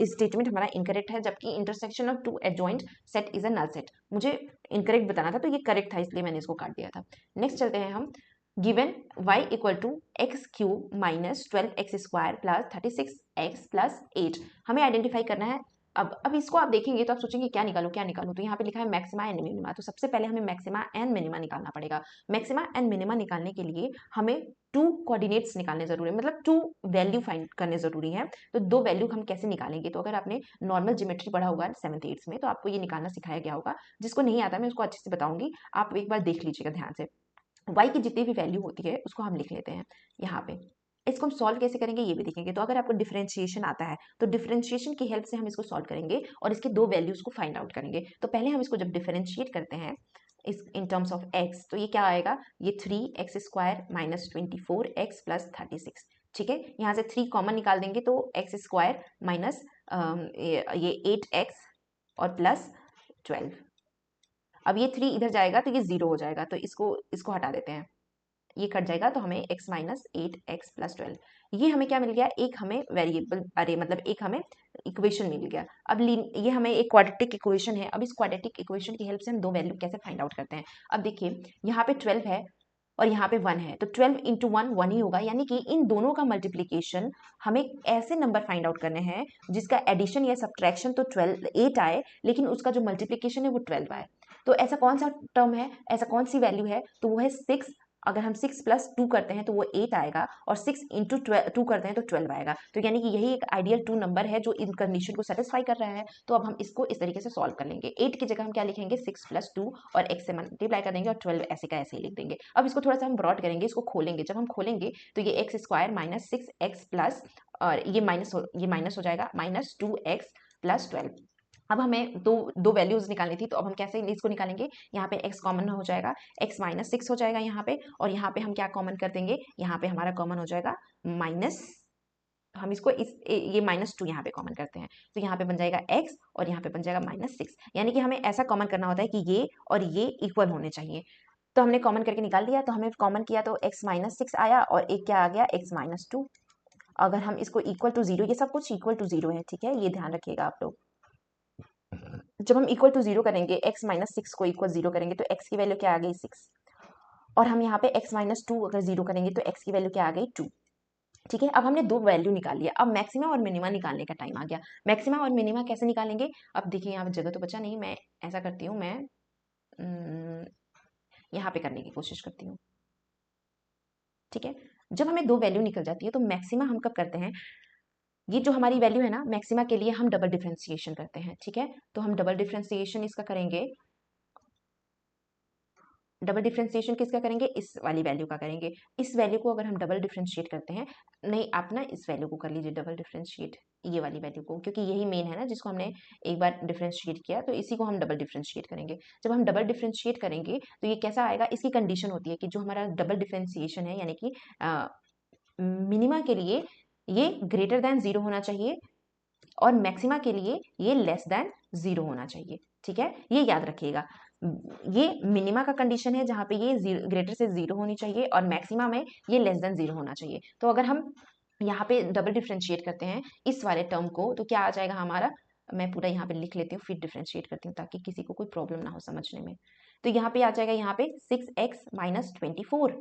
स्टेटमेंट हमारा इनकरेक्ट है, जबकि intersection of two adjoint set is a null set मुझे इनकरेक्ट बताना था, तो ये करेक्ट था इसलिए मैंने इसको काट दिया था। नेक्स्ट चलते हैं हम। Given y equal to x cube minus 12x square plus 36x plus 8, हमें आइडेंटिफाई करना है। अब इसको आप देखेंगे तो आप सोचेंगे क्या निकालो क्या निकालो, तो यहाँ पे लिखा है मैक्सिमा एंड मिनिमा, तो सबसे पहले हमें मैक्सिमा एंड मिनिमा निकालना पड़ेगा। मैक्सिमा एंड मिनिमा निकालने के लिए हमें टू कोऑर्डिनेट्स निकालने जरूरी है, मतलब टू वैल्यू फाइंड करने जरूरी है। तो दो वैल्यू हम कैसे निकालेंगे? तो अगर आपने नॉर्मल ज्योमेट्री पढ़ा होगा 7th 8th में तो आपको ये निकालना सिखाया गया होगा। जिसको नहीं आता मैं उसको अच्छे से बताऊंगी, आप एक बार देख लीजिएगा ध्यान से। y की जितनी भी वैल्यू होती है उसको हम लिख लेते हैं यहाँ पे। इसको हम सॉल्व कैसे करेंगे ये भी देखेंगे। तो अगर आपको डिफरेंशिएशन आता है तो डिफरेंशिएशन की हेल्प से हम इसको सॉल्व करेंगे और इसके दो वैल्यूज को फाइंड आउट करेंगे। तो पहले हम इसको जब डिफरेंशिएट करते हैं इस इन टर्म्स ऑफ x, तो ये क्या आएगा? ये 3x square minus 24x plus 36, ठीक है। यहाँ से 3 कॉमन निकाल देंगे तो x स्क्वायर माइनस ये 8x और प्लस 12। अब ये 3 इधर जाएगा तो ये 0 हो जाएगा, तो इसको हटा देते हैं, ये कट जाएगा तो हमें x माइनस 8x प्लस 12, ये हमें क्या मिल गया? एक हमें वेरिएबल, अरे मतलब एक हमें इक्वेशन मिल गया। अब ये हमें एक क्वाड्रेटिक इक्वेशन है। अब इस क्वाड्रेटिक इक्वेशन की हेल्प से हम दो वैल्यू कैसे फाइंड आउट करते हैं? अब देखिए यहाँ पे 12 है और यहाँ पे 1 है, तो 12 इंटू 1 1 ही होगा, यानी कि इन दोनों का मल्टीप्लीकेशन हमें ऐसे नंबर फाइंड आउट करने हैं जिसका एडिशन या सब्ट्रैक्शन तो 8 आए लेकिन उसका जो मल्टीप्लीकेशन है वो 12 आए। तो ऐसा कौन सा टर्म है, ऐसा कौन सी वैल्यू है? तो वो है 6। अगर हम 6 प्लस 2 करते हैं तो वो 8 आएगा और 6 इंटू 2 करते हैं तो 12 आएगा। तो यानी कि यही एक आइडियल 2 नंबर है जो इन कंडीशन को सेटिस्फाई कर रहा है। तो अब हम इसको इस तरीके से सॉल्व कर लेंगे। 8 की जगह हम क्या लिखेंगे? 6 प्लस 2 और x से मल्टीप्लाई कर देंगे और 12 ऐसे का ऐसे ही लिख देंगे। अब इसको थोड़ा सा हम ब्रॉड करेंगे, इसको खोलेंगे। जब हम खोलेंगे तो ये x square minus 6x plus और ये माइनस हो जाएगा माइनस 2x प्लस 12। अब हमें दो वैल्यूज निकालनी थी, तो अब हम कैसे इसको निकालेंगे? यहाँ पे x कॉमन हो जाएगा, x माइनस 6 हो जाएगा यहाँ पे, और यहाँ पे हम क्या कॉमन कर देंगे? यहाँ पे हमारा कॉमन हो जाएगा माइनस तो हम इसको ये -2 यहाँ पे कॉमन करते हैं, तो यहाँ पे बन जाएगा x और यहाँ पे बन जाएगा -6, यानी कि हमें ऐसा कॉमन करना होता है कि ये और ये इक्वल होने चाहिए। तो हमने कॉमन करके निकाल दिया, तो हमें कॉमन किया तो x -6 आया और एक क्या आ गया x -2। अगर हम इसको इक्वल टू 0, ये सब कुछ इक्वल टू 0 है, ठीक है, ये ध्यान रखिएगा आप लोग। जब हम इक्वल टू 0 करेंगे, x -6 को इक्वल 0 करेंगे तो x की वैल्यू क्या आ गई 6, और हम यहाँ पे x -2 अगर 0 करेंगे तो x की वैल्यू क्या आ गई 2। ठीक है, अब हमने दो वैल्यू निकाल लिया, अब मैक्सिमा और मिनिमा निकालने का टाइम आ गया। मैक्सिमा और मिनिमा कैसे निकालेंगे, अब देखिए यहाँ पे जगह तो बचा नहीं, मैं ऐसा करती हूँ, मैं यहाँ पे करने की कोशिश करती हूँ। ठीक है, जब हमें दो वैल्यू निकल जाती है तो मैक्सिमा हम कब करते हैं, ये जो हमारी वैल्यू है ना मैक्सिमा के लिए हम डबल डिफरेंशिएशन करते हैं। ठीक है, तो हम डबल डिफरेंशिएशन इसका करेंगे, डबल डिफरेंशिएशन किसका करेंगे, इस वाली वैल्यू का करेंगे। इस वैल्यू को अगर हम डबल डिफरेंशिएट करते हैं, नहीं आप ना इस वैल्यू को कर लीजिए डबल डिफरेंशिएट, ये वाली वैल्यू को, क्योंकि यही मेन है ना जिसको हमने एक बार डिफरेंशिएट किया, तो इसी को हम डबल डिफरेंशिएट करेंगे। जब हम डबल डिफरेंशिएट करेंगे तो ये कैसा आएगा, इसकी कंडीशन होती है कि जो हमारा डबल डिफरेंशिएशन है, यानी कि मिनिमा के लिए ये ग्रेटर देन 0 होना चाहिए और मैक्सिमा के लिए ये लेस देन 0 होना चाहिए। ठीक है, ये याद रखिएगा, ये मिनिमा का कंडीशन है जहां पे ये ग्रेटर से 0 होनी चाहिए और मैक्सिमा में ये लेस देन 0 होना चाहिए। तो अगर हम यहाँ पे डबल डिफरेंशिएट करते हैं इस वाले टर्म को, तो क्या आ जाएगा हमारा, मैं पूरा यहाँ पे लिख लेती हूँ फिर डिफरेंशिएट करती हूँ ताकि किसी को कोई प्रॉब्लम ना हो समझने में। तो यहाँ पे आ जाएगा, यहाँ पे 6x - 24,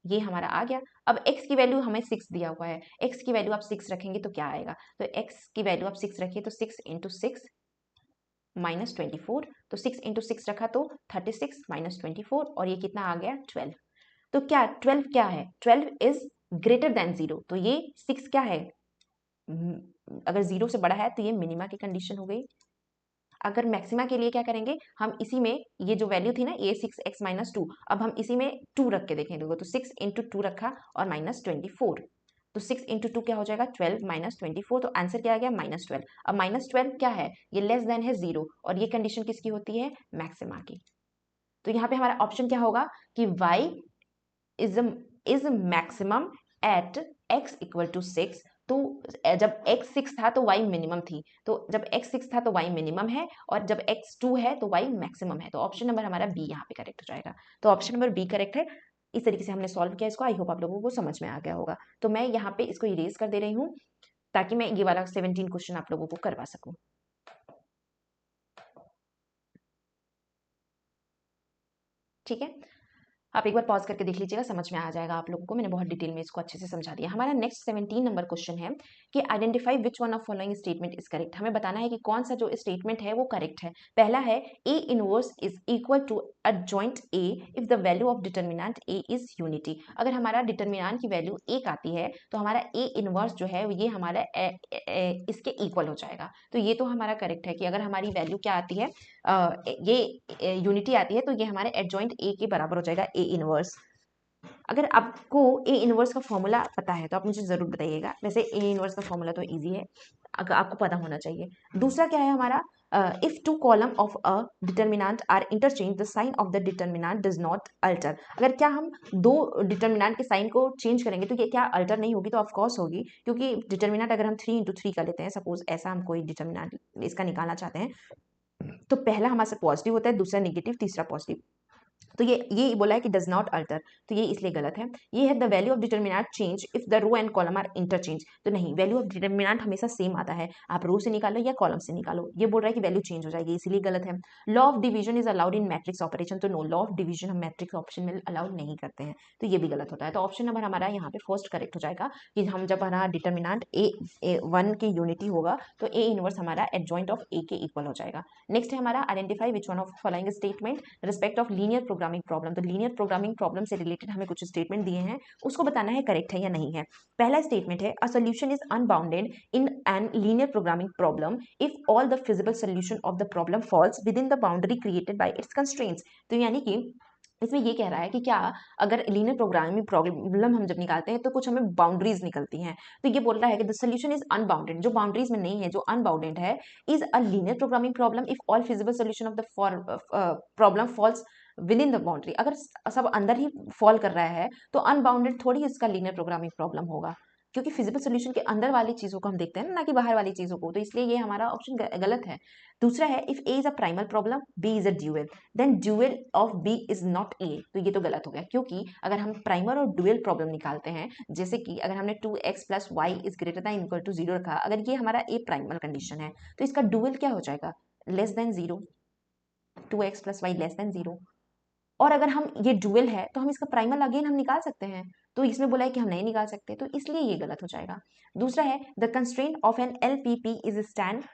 ये हमारा आ गया। अब x की वैल्यू हमें 6 दिया हुआ है, x की वैल्यू आप 6 रखेंगे तो क्या आएगा, तो x की वैल्यू आप 6 रखिए तो 6 × 6 -24, तो 6 × 6 रखा तो 36 -24 और ये कितना आ गया 12। तो क्या 12 क्या है, 12 इज ग्रेटर देन 0, तो ये 6 क्या है, अगर 0 से बड़ा है तो ये मिनिमा की कंडीशन हो गई। अगर मैक्सिमा के लिए क्या करेंगे, हम इसी में ये जो वैल्यू थी ना ये 6x - 2, अब हम इसी में 2 रख के देखें, देखो तो 6 × 2 रखा और -24, तो 6 × 2 क्या हो जाएगा 12 - 24, तो आंसर क्या आ गया -12। अब -12 क्या है, ये लेस देन है 0 और ये कंडीशन किसकी होती है, मैक्सिमा की। तो यहाँ पे हमारा ऑप्शन क्या होगा कि y इज मैक्सिमम एट x = 6। तो जब x 6 था तो y मिनिमम थी, तो जब x 6 था तो y मिनिमम है और जब x 2 है तो y मैक्सिमम है, तो ऑप्शन नंबर हमारा बी यहाँ पे करेक्ट हो जाएगा। तो ऑप्शन नंबर बी करेक्ट है। इस तरीके से हमने सॉल्व किया इसको, आई होप आप लोगों को समझ में आ गया होगा। तो मैं यहाँ पे इसको इरेज कर दे रही हूँ ताकि मैं ये वाला 17 क्वेश्चन आप लोगों को करवा सकूं। ठीक है, आप एक बार पॉज करके देख लीजिएगा, समझ में आ जाएगा आप लोगों को, मैंने बहुत डिटेल में इसको अच्छे से समझा दिया। हमारा नेक्स्ट 17 नंबर क्वेश्चन है कि identify which one of following statement is correct. हमें बताना है कि कौन सा जो स्टेटमेंट है वो करेक्ट है। पहला है A inverse is equal to adjoint A if the value of determinant A is unity। अगर हमारा डिटर्मिनेंट की वैल्यू 1 आती है तो हमारा A इनवर्स जो है ये हमारा इसके इक्वल हो जाएगा। तो ये तो हमारा करेक्ट है कि अगर हमारी वैल्यू क्या आती है, ये यूनिटी आती है, तो ये हमारे एडजॉइंट A के बराबर हो जाएगा A इनवर्स। अगर आपको A इनवर्स का फॉर्मूला पता है तो आप मुझे जरूर बताइएगा, वैसे A इनवर्स का फॉर्मूला तो इजी है, अगर आपको पता होना चाहिए। दूसरा क्या है हमारा, if two column of a determinant are interchange the sign of the determinant does not alter. अगर क्या हम दो डिटर्मिनेंट के साइन को चेंज करेंगे तो ये क्या अल्टर नहीं होगी, तो ऑफ कोर्स होगी, क्योंकि डिटर्मिनेंट अगर हम 3 × 3 का लेते हैं, सपोज ऐसा हम कोई डिटर्मिनेंट इसका निकालना चाहते हैं, तो पहला हमारे पॉजिटिव होता है, दूसरा नेगेटिव, तीसरा पॉजिटिव, तो ये बोला है कि डज नॉट अल्टर, तो ये इसलिए गलत है। ये है the value of determinant change if the row and column are interchange, तो नहीं, वैल्यू ऑफ डिटर्मिनेंट हमेशा सेम आता है, आप रो से निकालो या कॉलम से निकालो, ये बोल रहा है कि वैल्यू चेंज हो जाएगी, इसीलिए गलत है। Law of division is allowed in matrix operation, तो नो, लॉ ऑफ डिवीजन हम मैट्रिक्स ऑप्शन में अलाउड नहीं करते हैं, तो ये भी गलत होता है। तो ऑप्शन नंबर हमारा यहाँ पे फर्स्ट करेक्ट हो जाएगा कि हम जब हमारा डिटर्मिनेंट A1 की यूनिटी होगा तो A इनवर्स हमारा एडजॉइंट ऑफ A के इक्वल हो जाएगा। नेक्स्ट है हमारा identify which one of following statement respect of linear programming problem. तो लीनियर प्रोग्रामिंग प्रॉब्लम से रिलेटेड हमें कुछ स्टेटमेंट दिए हैं, उसको बताना है करेक्ट है या नहीं है। पहला स्टेटमेंट है a solution is unbounded in an linear programming problem if all the feasible solution of the problem falls within the boundary created by its constraints. तो यानी कि इसमें ये कह रहा है कि क्या अगर लीनियर प्रोग्रामिंग प्रॉब्लम हम जब निकालते हैं तो कुछ हमें बाउंड्रीज निकलती हैं, तो ये बोल रहा है कि द सोल्यूशन इज अनबाउंडेड, जो बाउंड्रीज में नहीं है, जो अनबाउंडेड है, is a linear programming problem if all feasible solution of the problem falls within the boundary. अगर सब अंदर ही फॉल कर रहा है तो अनबाउंडेड थोड़ी इसका लीनियर प्रोग्रामिंग प्रॉब्लम होगा, क्योंकि फिजिबल सोल्यूशन के अंदर वाली चीज़ों को हम देखते हैं ना कि बाहर वाली चीज़ों को, तो इसलिए ये हमारा ऑप्शन गलत है। दूसरा है if A is a primal problem B is a dual then dual of B is not A, तो ये तो गलत हो गया, क्योंकि अगर हम प्राइमल और ड्यूअल प्रॉब्लम निकालते हैं, जैसे कि अगर हमने 2x plus y is greater than equal to 0 रखा, अगर ये हमारा ए प्राइमल कंडीशन है तो इसका ड्यूअल क्या हो जाएगा, less than 0, 2x plus y less than 0। और अगर हम ये ड्यूअल है तो हम इसका प्राइमल अगेन हम निकाल सकते हैं, तो इसमें बोला है कि हम नहीं निकाल सकते, तो इसलिए ये गलत हो जाएगा। दूसरा है the constraint of an LPP is stand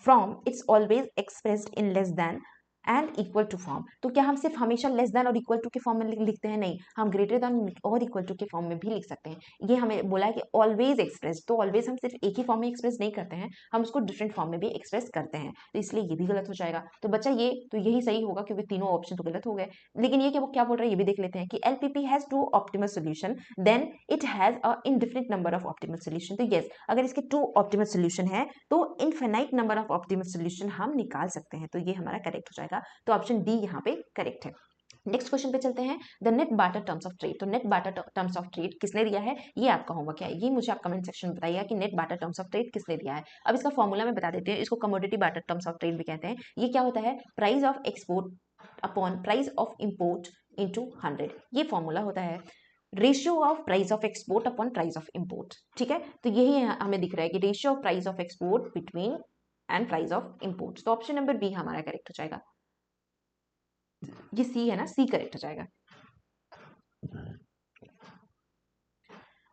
from its always expressed in less than and equal to form, तो क्या हम सिर्फ हमेशा लेस देन और इक्वल टू के फॉर्म में लिखते हैं, नहीं, हम ग्रेटर देन और इक्वल टू के फॉर्म में भी लिख सकते हैं। ये हमें बोला है कि ऑलवेज एक्सप्रेस, तो ऑलवेज हम सिर्फ एक ही फॉर्म में एक्सप्रेस नहीं करते हैं, हम उसको डिफरेंट फॉर्म में भी एक्सप्रेस करते हैं, तो इसलिए ये भी गलत हो जाएगा। तो बच्चा ये तो यही सही होगा क्योंकि तीनों ऑप्शन तो गलत हो गए। लेकिन ये कि वो क्या बोल रहा है ये भी देख लेते हैं कि LPP has two optimal solution then it has a indefinite number of optimal solution, तो यस अगर इसके 2 ऑप्टिमल सोल्यूशन है तो infinite number of optimal solution हम निकाल सकते हैं, तो ये हमारा करेक्ट हो जाएगा। तो ऑप्शन डी यहाँ पे करेक्ट है। नेक्स्ट क्वेश्चन पे चलते हैं, the net barter terms of trade, तो net barter terms of trade किसने दिया है, ये आपका होमवर्क है, ये मुझे आप कमेंट सेक्शन में बताइएगा कि net barter terms of trade किसने दिया है। अब इसका फॉर्मूला मैं बता देती हूँ, इसको commodity barter terms of trade भी कहते हैं। ये क्या होता है, price of export upon price of import into 100, ये फॉर्मूला होता है। Ratio of price of export upon price of import, ठीक है, तो यही हमें दिख रहा है कि ratio of price of export between and price of import, तो ऑप्शन नंबर बी हमारा करेक्ट हो जाएगा। ये सी है ना, सी करेक्ट हो जाएगा।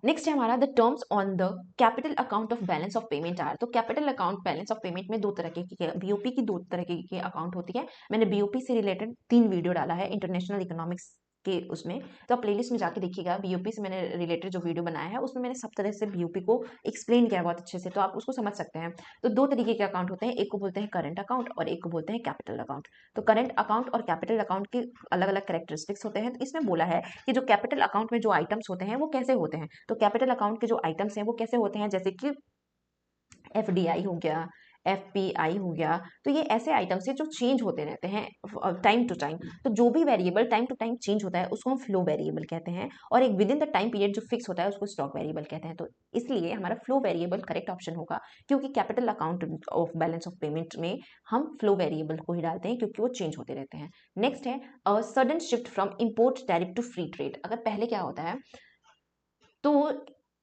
नेक्स्ट है हमारा the terms on the capital account of balance of payment are, तो capital account balance of payment में दो तरह के बीओपी की दो तरह के अकाउंट होती है। मैंने बीओपी से रिलेटेड 3 वीडियो डाला है इंटरनेशनल इकोनॉमिक्स के उसमें, तो आप प्लेलिस्ट में जाके देखिएगा, बीओपी से मैंने रिलेटेड जो वीडियो बनाया है उसमें मैंने सब तरह से बीओपी को एक्सप्लेन किया बहुत अच्छे से, तो आप उसको समझ सकते हैं। तो 2 तरीके के अकाउंट होते हैं, एक को बोलते हैं करंट अकाउंट और एक को बोलते हैं कैपिटल अकाउंट। तो करंट अकाउंट और कैपिटल अकाउंट के अलग अलग कैरेक्टरिस्टिक्स होते हैं, तो इसमें बोला है कि जो कैपिटल अकाउंट में जो आइटम्स होते हैं वो कैसे होते हैं, तो कैपिटल अकाउंट के जो आइटम्स हैं वो कैसे होते हैं, जैसे कि एफडीआई हो गया, एफपीआई हो गया, तो ये ऐसे आइटम्स हैं जो चेंज होते रहते हैं टाइम टू टाइम, तो जो भी variable time to time change होता है उसको हम फ्लो वेरिएबल कहते हैं, और एक with in the time period जो फिक्स होता है उसको स्टॉक वेरिएबल कहते हैं। तो इसलिए हमारा फ्लो वेरिएबल करेक्ट ऑप्शन होगा, क्योंकि capital account of balance of payment में हम फ्लो वेरिएबल को ही डालते हैं क्योंकि वो चेंज होते रहते हैं। नेक्स्ट है sudden shift from import tariff to free trade, अगर पहले क्या होता है तो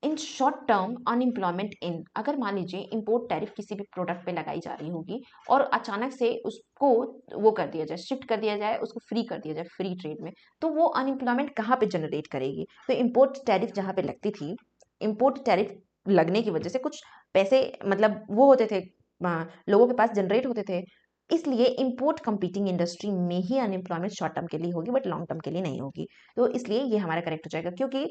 in short term unemployment in, अगर मान लीजिए इंपोर्ट टैरिफ किसी भी प्रोडक्ट पे लगाई जा रही होगी और अचानक से उसको वो कर दिया जाए, शिफ्ट कर दिया जाए, उसको फ्री कर दिया जाए फ्री ट्रेड में, तो वो अनएम्प्लॉयमेंट कहाँ पे जनरेट करेगी, तो इंपोर्ट टैरिफ जहाँ पे लगती थी, इंपोर्ट टैरिफ लगने की वजह से कुछ पैसे मतलब वो होते थे लोगों के पास जनरेट होते थे, इसलिए इंपोर्ट कंपीटिंग इंडस्ट्री में ही अनएम्प्लॉयमेंट शॉर्ट टर्म के लिए होगी बट लॉन्ग टर्म के लिए नहीं होगी, तो इसलिए ये हमारा करेक्ट हो जाएगा, क्योंकि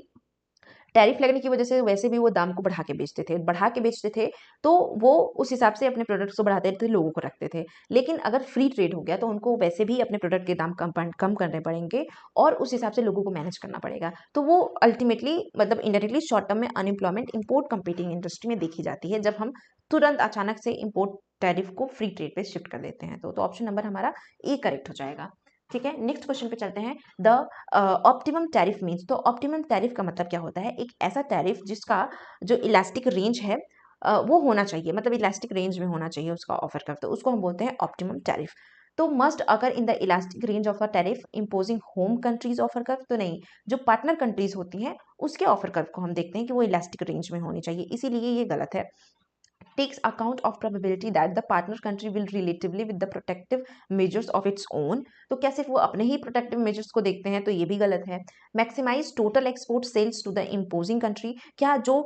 टैरिफ लगने की वजह से वैसे भी वो दाम को बढ़ा के बेचते थे, तो वो उस हिसाब से अपने प्रोडक्ट्स को बढ़ाते थे, लोगों को रखते थे। लेकिन अगर फ्री ट्रेड हो गया तो उनको वैसे भी अपने प्रोडक्ट के दाम कम करने पड़ेंगे और उस हिसाब से लोगों को मैनेज करना पड़ेगा, तो वो अल्टीमेटली मतलब इनडायरेक्टली शॉर्ट टर्म में अनएम्प्लॉयमेंट इंपोर्ट कंपीटिंग इंडस्ट्री में देखी जाती है जब हम तुरंत अचानक से इंपोर्ट टैरिफ को फ्री ट्रेड पे शिफ्ट कर देते हैं, तो ऑप्शन नंबर हमारा ए करेक्ट हो जाएगा। ठीक है, नेक्स्ट क्वेश्चन पे चलते हैं, द ऑप्टिमम टैरिफ मीन्स, तो ऑप्टिमम टैरिफ का मतलब क्या होता है, एक ऐसा टैरिफ जिसका जो इलास्टिक रेंज है वो होना चाहिए, मतलब इलास्टिक रेंज में होना चाहिए उसका ऑफर कर, तो उसको हम बोलते हैं ऑप्टिमम टैरिफ। तो मस्ट अगर in the elastic range of a tariff imposing home countries offer curve, तो नहीं, जो पार्टनर कंट्रीज होती हैं उसके ऑफर कर्व को हम देखते हैं कि वो इलास्टिक रेंज में होनी चाहिए, इसीलिए ये गलत है। takes account of probability that the partner country will relatively with the protective measures of its own, तो क्या सिर्फ वो अपने ही प्रोटेक्टिव मेजर्स को देखते हैं, तो ये भी गलत है। Maximise total export sales to the imposing country, क्या जो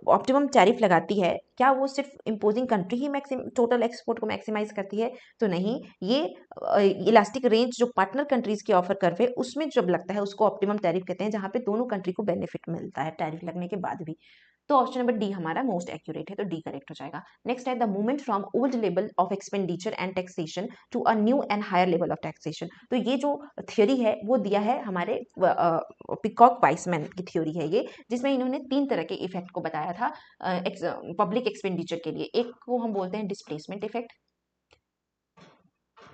ऑप्टिमम टैरिफ लगाती है क्या वो सिर्फ इम्पोजिंग कंट्री ही टोटल एक्सपोर्ट को मैक्सिमाइज करती है, तो नहीं, ये इलास्टिक रेंज जो पार्टनर कंट्रीज की ऑफर कर्व है उसमें जब लगता है उसको ऑप्टिमम टैरिफ कहते हैं, जहाँ पे दोनों कंट्री को बेनिफिट मिलता है टैरिफ लगने के बाद भी, तो ऑप्शन नंबर डी हमारा मोस्ट एक्यूरेट है, तो डी करेक्ट हो जाएगा। नेक्स्ट है the movement from old level of expenditure and taxation to a new and higher level of taxation, तो ये जो थ्योरी है वो दिया है हमारे पिकॉक वाइसमैन की थ्योरी है ये, जिसमें इन्होंने 3 तरह के इफेक्ट को बताया था पब्लिक एक्सपेंडिचर के लिए। एक को हम बोलते हैं डिस्प्लेसमेंट इफेक्ट,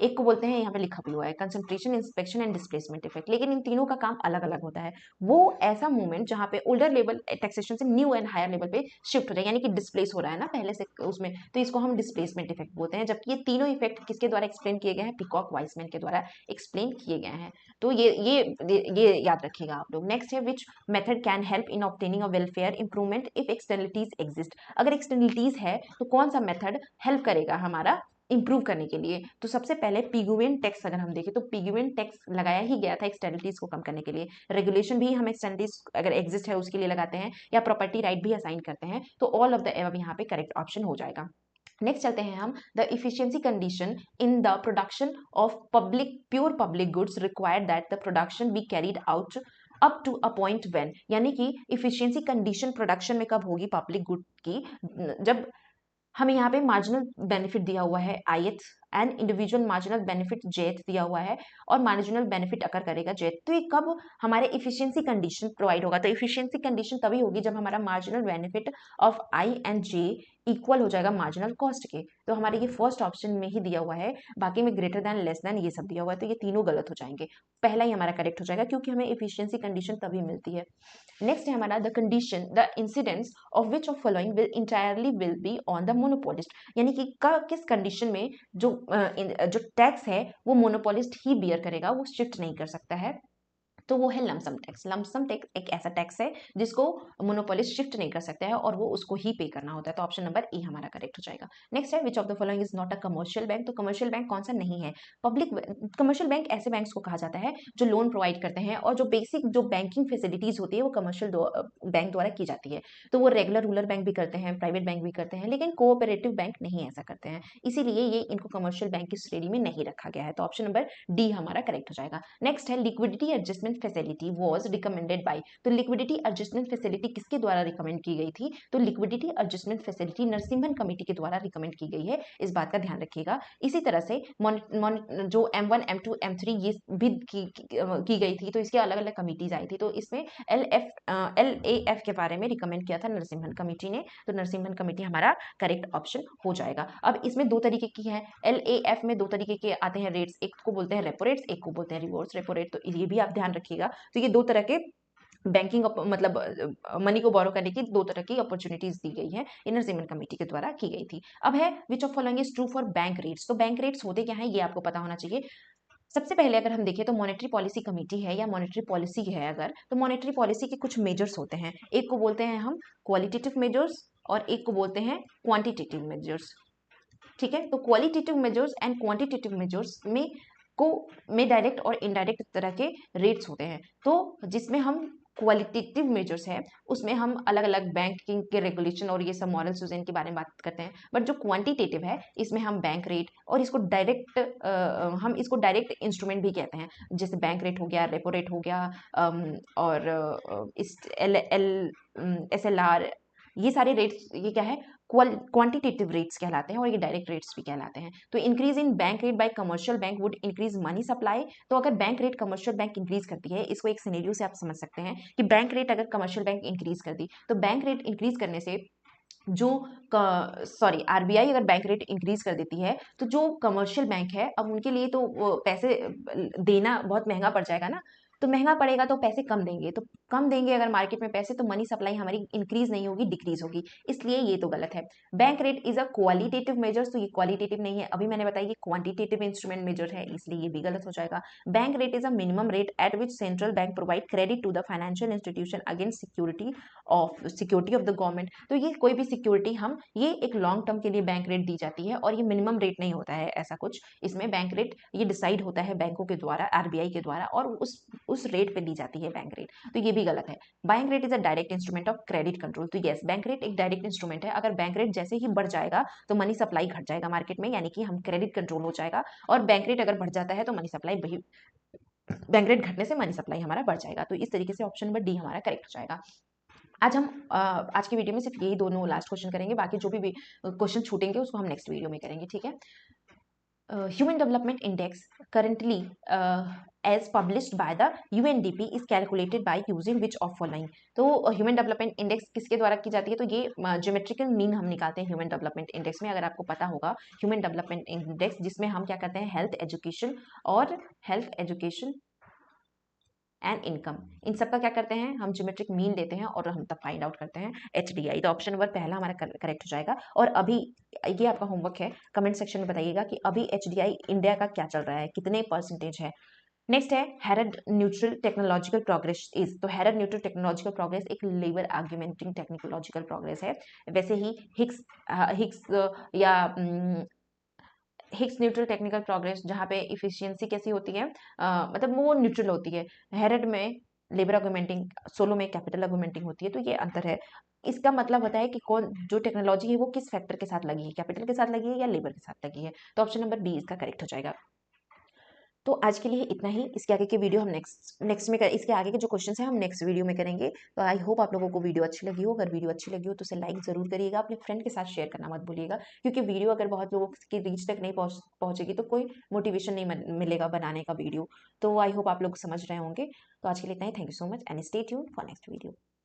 एक को बोलते हैं, यहाँ पे लिखा भी हुआ है, concentration, inspection and displacement effect, लेकिन इन तीनों का काम अलग अलग होता है। वो ऐसा मूवमेंट जहाँ पे ओल्डर लेवल टैक्सेशन से न्यू एंड हायर लेवल पे शिफ्ट हो रहा है, यानी कि डिस्प्लेस हो रहा है ना पहले से उसमें, तो इसको हम डिस्प्लेसमेंट इफेक्ट बोलते हैं। जबकि ये तीनों इफेक्ट किसके द्वारा एक्सप्लेन किए गए हैं, पिकॉक वाइसमैन के द्वारा एक्सप्लेन किए गए हैं। तो ये याद रखिएगा आप लोग। नेक्स्ट है, which method can help in obtaining a welfare improvement if externalities exist. अगर एक्सटर्नलिटीज है तो कौन सा मेथड हेल्प करेगा हमारा इंप्रूव करने के लिए? तो सबसे पहले पिगुवेन टैक्स अगर हम देखें तो पिगुवेन टैक्स लगाया ही गया था एक्सटर्नलिटीज को कम करने के लिए। रेगुलेशन भी हम एक्सटर्नलिटीज अगर एग्जिस्ट है उसके लिए लगाते हैं, या प्रॉपर्टी राइट भी असाइन करते हैं, तो ऑल ऑफ द एबव यहाँ पे करेक्ट ऑप्शन हो जाएगा। नेक्स्ट चलते हैं हम, the efficiency condition in the production of pure public goods required that the production be carried out up to a point when, यानी कि इफिशियंसी कंडीशन प्रोडक्शन में कब होगी पब्लिक गुड की, जब हमें यहाँ पे मार्जिनल बेनिफिट दिया हुआ है ith and individual marginal benefit jth दिया हुआ है, और मार्जिनल बेनिफिट अकर करेगा jth। तो ये कब हमारे इफिशियंसी कंडीशन प्रोवाइड होगा? तो इफिशियंसी कंडीशन तभी होगी जब हमारा marginal benefit of i and j equal हो जाएगा मार्जिनल कॉस्ट के। तो हमारे ये फर्स्ट ऑप्शन में ही दिया हुआ है, बाकी में ग्रेटर देन, लेस देन ये सब दिया हुआ है, तो ये तीनों गलत हो जाएंगे। पहला ही हमारा करेक्ट हो जाएगा, क्योंकि हमें इफिशियंसी कंडीशन तभी मिलती है। नेक्स्ट है हमारा, the condition the incidence of which of following will entirely will be on the monopolist, यानी कि किस कंडीशन में जो टैक्स है वो मोनोपोलिस्ट ही बियर करेगा, वो शिफ्ट नहीं कर सकता है। तो वो है लमसम टैक्स। लमसम टैक्स एक ऐसा टैक्स है जिसको मोनोपोलिस्ट शिफ्ट नहीं कर सकता है, और वो उसको ही पे करना होता है। तो ऑप्शन नंबर ए हमारा करेक्ट हो जाएगा। नेक्स्ट है, which of the following is not a commercial bank. तो कमर्शियल बैंक कौन सा नहीं है? पब्लिक कमर्शियल बैंक ऐसे बैंक्स को कहा जाता है जो लोन प्रोवाइड करते हैं, और जो बेसिक जो बैंकिंग फैसिलिटीज होती है वो कमर्शियल बैंक द्वारा की जाती है। तो वो रेगुलर रूरल बैंक भी करते हैं, प्राइवेट बैंक भी करते हैं, लेकिन कोऑपरेटिव बैंक नहीं ऐसा करते हैं, इसीलिए ये इनको कमर्शियल बैंक की श्रेणी में नहीं रखा गया है। तो ऑप्शन नंबर डी हमारा करेक्ट हो जाएगा। नेक्स्ट है, liquidity adjustment facility was recommended by. तो लिक्विडिटी एडजस्टमेंट फैसिलिटी किसके द्वारा रिकमेंड की गई थी? तो liquidity adjustment facility Narasimhan committee के द्वारा रिकमेंड की गई है, इस बात का ध्यान रखिएगा। इसी तरह से जो M1 M2 M3 ये भी की गई थी, तो इसके अलग अलग कमिटीज आई थी, तो इसमें LAF के बारे में रिकमेंड किया था नरसिम्हन कमेटी ने, तो नरसिम्हन कमेटी हमारा करेक्ट ऑप्शन हो जाएगा। अब इसमें दो तरीके की है, LAF में दो तरीके के आते हैं रेट्स, एक को बोलते हैं रेपो रेट्स, एक को बोलते हैं रिवर्स रेपो रेट, तो ये भी आप ध्यान रखिएगा। तो ये दो तरह के बैंकिंग मतलब मनी को बोरो करने की दो तरह की अपॉर्चुनिटीज दी गई है, नरसिम्हन कमेटी के द्वारा की गई थी। अब है, विच of following is true for bank rates. तो बैंक रेट्स होते क्या है ये आपको पता होना चाहिए। सबसे पहले अगर हम देखें तो मॉनेटरी पॉलिसी कमेटी है या मॉनेटरी पॉलिसी है, अगर तो मॉनेटरी पॉलिसी के कुछ मेजर्स होते हैं, एक को बोलते हैं हम क्वालिटेटिव मेजर्स और एक को बोलते हैं क्वांटिटेटिव मेजर्स। ठीक है, तो qualitative measures and quantitative measures में डायरेक्ट और इनडायरेक्ट तरह के रेट्स होते हैं। तो जिसमें हम क्वालिटेटिव मेजर्स है उसमें हम अलग अलग बैंकिंग के रेगुलेशन और ये सब मॉरल सुजेन के बारे में बात करते हैं, बट जो क्वांटिटेटिव है इसमें हम बैंक रेट और इसको डायरेक्ट इंस्ट्रूमेंट भी कहते हैं, जैसे बैंक रेट हो गया, रेपो रेट हो गया, और इस SLR, ये सारे रेट्स ये क्या है, क्वांटिटेटिव रेट्स कहलाते हैं, और ये डायरेक्ट रेट्स भी कहलाते हैं। तो increase in bank rate by commercial bank would increase money supply. तो अगर bank rate commercial bank increase करती है, इसको एक सिनेरियो से आप समझ सकते हैं कि बैंक रेट अगर कमर्शियल बैंक इंक्रीज कर दी, तो बैंक रेट इंक्रीज करने से जो RBI अगर बैंक रेट इंक्रीज कर देती है, तो जो कमर्शियल बैंक है अब उनके लिए तो पैसे देना बहुत महंगा पड़ जाएगा ना, तो महंगा पड़ेगा तो पैसे कम देंगे, तो कम देंगे अगर मार्केट में पैसे, तो मनी सप्लाई हमारी इंक्रीज नहीं होगी, डिक्रीज होगी, इसलिए ये तो गलत है। Bank rate is a qualitative measure, तो ये क्वालिटेटिव नहीं है, अभी मैंने बताया ये क्वांटिटेटिव इंस्ट्रूमेंट मेजर है, इसलिए ये भी गलत हो जाएगा। Bank rate is a minimum rate at which central bank provide credit to the financial institution against security of the government. तो ये कोई भी सिक्योरिटी हम ये एक लॉन्ग टर्म के लिए बैंक रेट दी जाती है, और ये मिनिमम रेट नहीं होता है ऐसा कुछ, इसमें बैंक रेट ये डिसाइड होता है बैंकों के द्वारा, RBI के द्वारा, और उस रेट पे दी जाती है बैंक रेट, तो ये भी गलत है। Bank rate is a direct instrument of credit control. तो यस, बैंक रेट एक डायरेक्ट इंस्ट्रूमेंट है, अगर बैंक रेट जैसे ही बढ़ जाएगा तो मनी सप्लाई घट जाएगा मार्केट में, यानी कि हम क्रेडिट कंट्रोल हो जाएगा, और बैंक रेट अगर बढ़ जाता है तो मनी सप्लाई बैंक रेट घटने से मनी सप्लाई हमारा बढ़ जाएगा। तो इस तरीके से ऑप्शन नंबर डी हमारा करेक्ट हो जाएगा। आज की वीडियो में सिर्फ यही दोनों लास्ट क्वेश्चन करेंगे, बाकी जो भी क्वेश्चन छूटेंगे उसको हम नेक्स्ट वीडियो में करेंगे, ठीक है। Human Development Index currently as published by the UNDP is calculated by using which of following. तो ह्यूमन डेवलपमेंट इंडेक्स किसके द्वारा की जाती है? तो ये ज्योमेट्रिकल मीन हम निकालते हैं ह्यूमन डेवलपमेंट इंडेक्स में। अगर आपको पता होगा ह्यूमन डेवलपमेंट इंडेक्स, जिसमें हम क्या करते हैं, हेल्थ एजुकेशन एंड इनकम, इन सब का क्या करते हैं, हम ज्योमेट्रिक मीन लेते हैं और हम तब फाइंड आउट करते हैं एचडीआई। तो ऑप्शन नंबर पहला हमारा करेक्ट हो जाएगा। और अभी ये आपका होमवर्क है, कमेंट सेक्शन में बताइएगा कि अभी एचडीआई इंडिया का क्या चल रहा है, कितने परसेंटेज है। नेक्स्ट है हेरेड न्यूट्रल टेक्नोलॉजिकल प्रोग्रेस इज। तो हेरेड न्यूट्रल टेक्नोलॉजिकल प्रोग्रेस एक लेबर आर्ग्यूमेंटिंग टेक्नोलॉजिकल प्रोग्रेस है। वैसे ही हिग्स या हिग्स न्यूट्रल टेक्निकल प्रोग्रेस, जहाँ पे इफिशियंसी कैसी होती है, मतलब वो न्यूट्रल होती है। हेरेड में लेबर आर्गुमेंटिंग, सोलो में कैपिटल आर्गुमेंटिंग होती है। तो ये अंतर है। इसका मतलब होता है कि कौन जो टेक्नोलॉजी है वो किस फैक्टर के साथ लगी है, कैपिटल के साथ लगी है या लेबर के साथ लगी है। तो ऑप्शन नंबर बी इसका करेक्ट हो जाएगा। तो आज के लिए इतना ही। इसके आगे के वीडियो हम नेक्स्ट में इसके आगे के जो क्वेश्चन हैं हम नेक्स्ट वीडियो में करेंगे। तो आई होप आप लोगों को वीडियो अच्छी लगी हो। अगर वीडियो अच्छी लगी हो तो उसे लाइक जरूर करिएगा, अपने फ्रेंड के साथ शेयर करना मत भूलिएगा, क्योंकि वीडियो अगर बहुत लोगों की रीच तक नहीं पहुंचेगी तो कोई मोटिवेशन नहीं मिलेगा बनाने का वीडियो। तो आई होप आप लोग समझ रहे होंगे। तो आज के लिए इतना ही। Thank you so much and stay tuned for next video.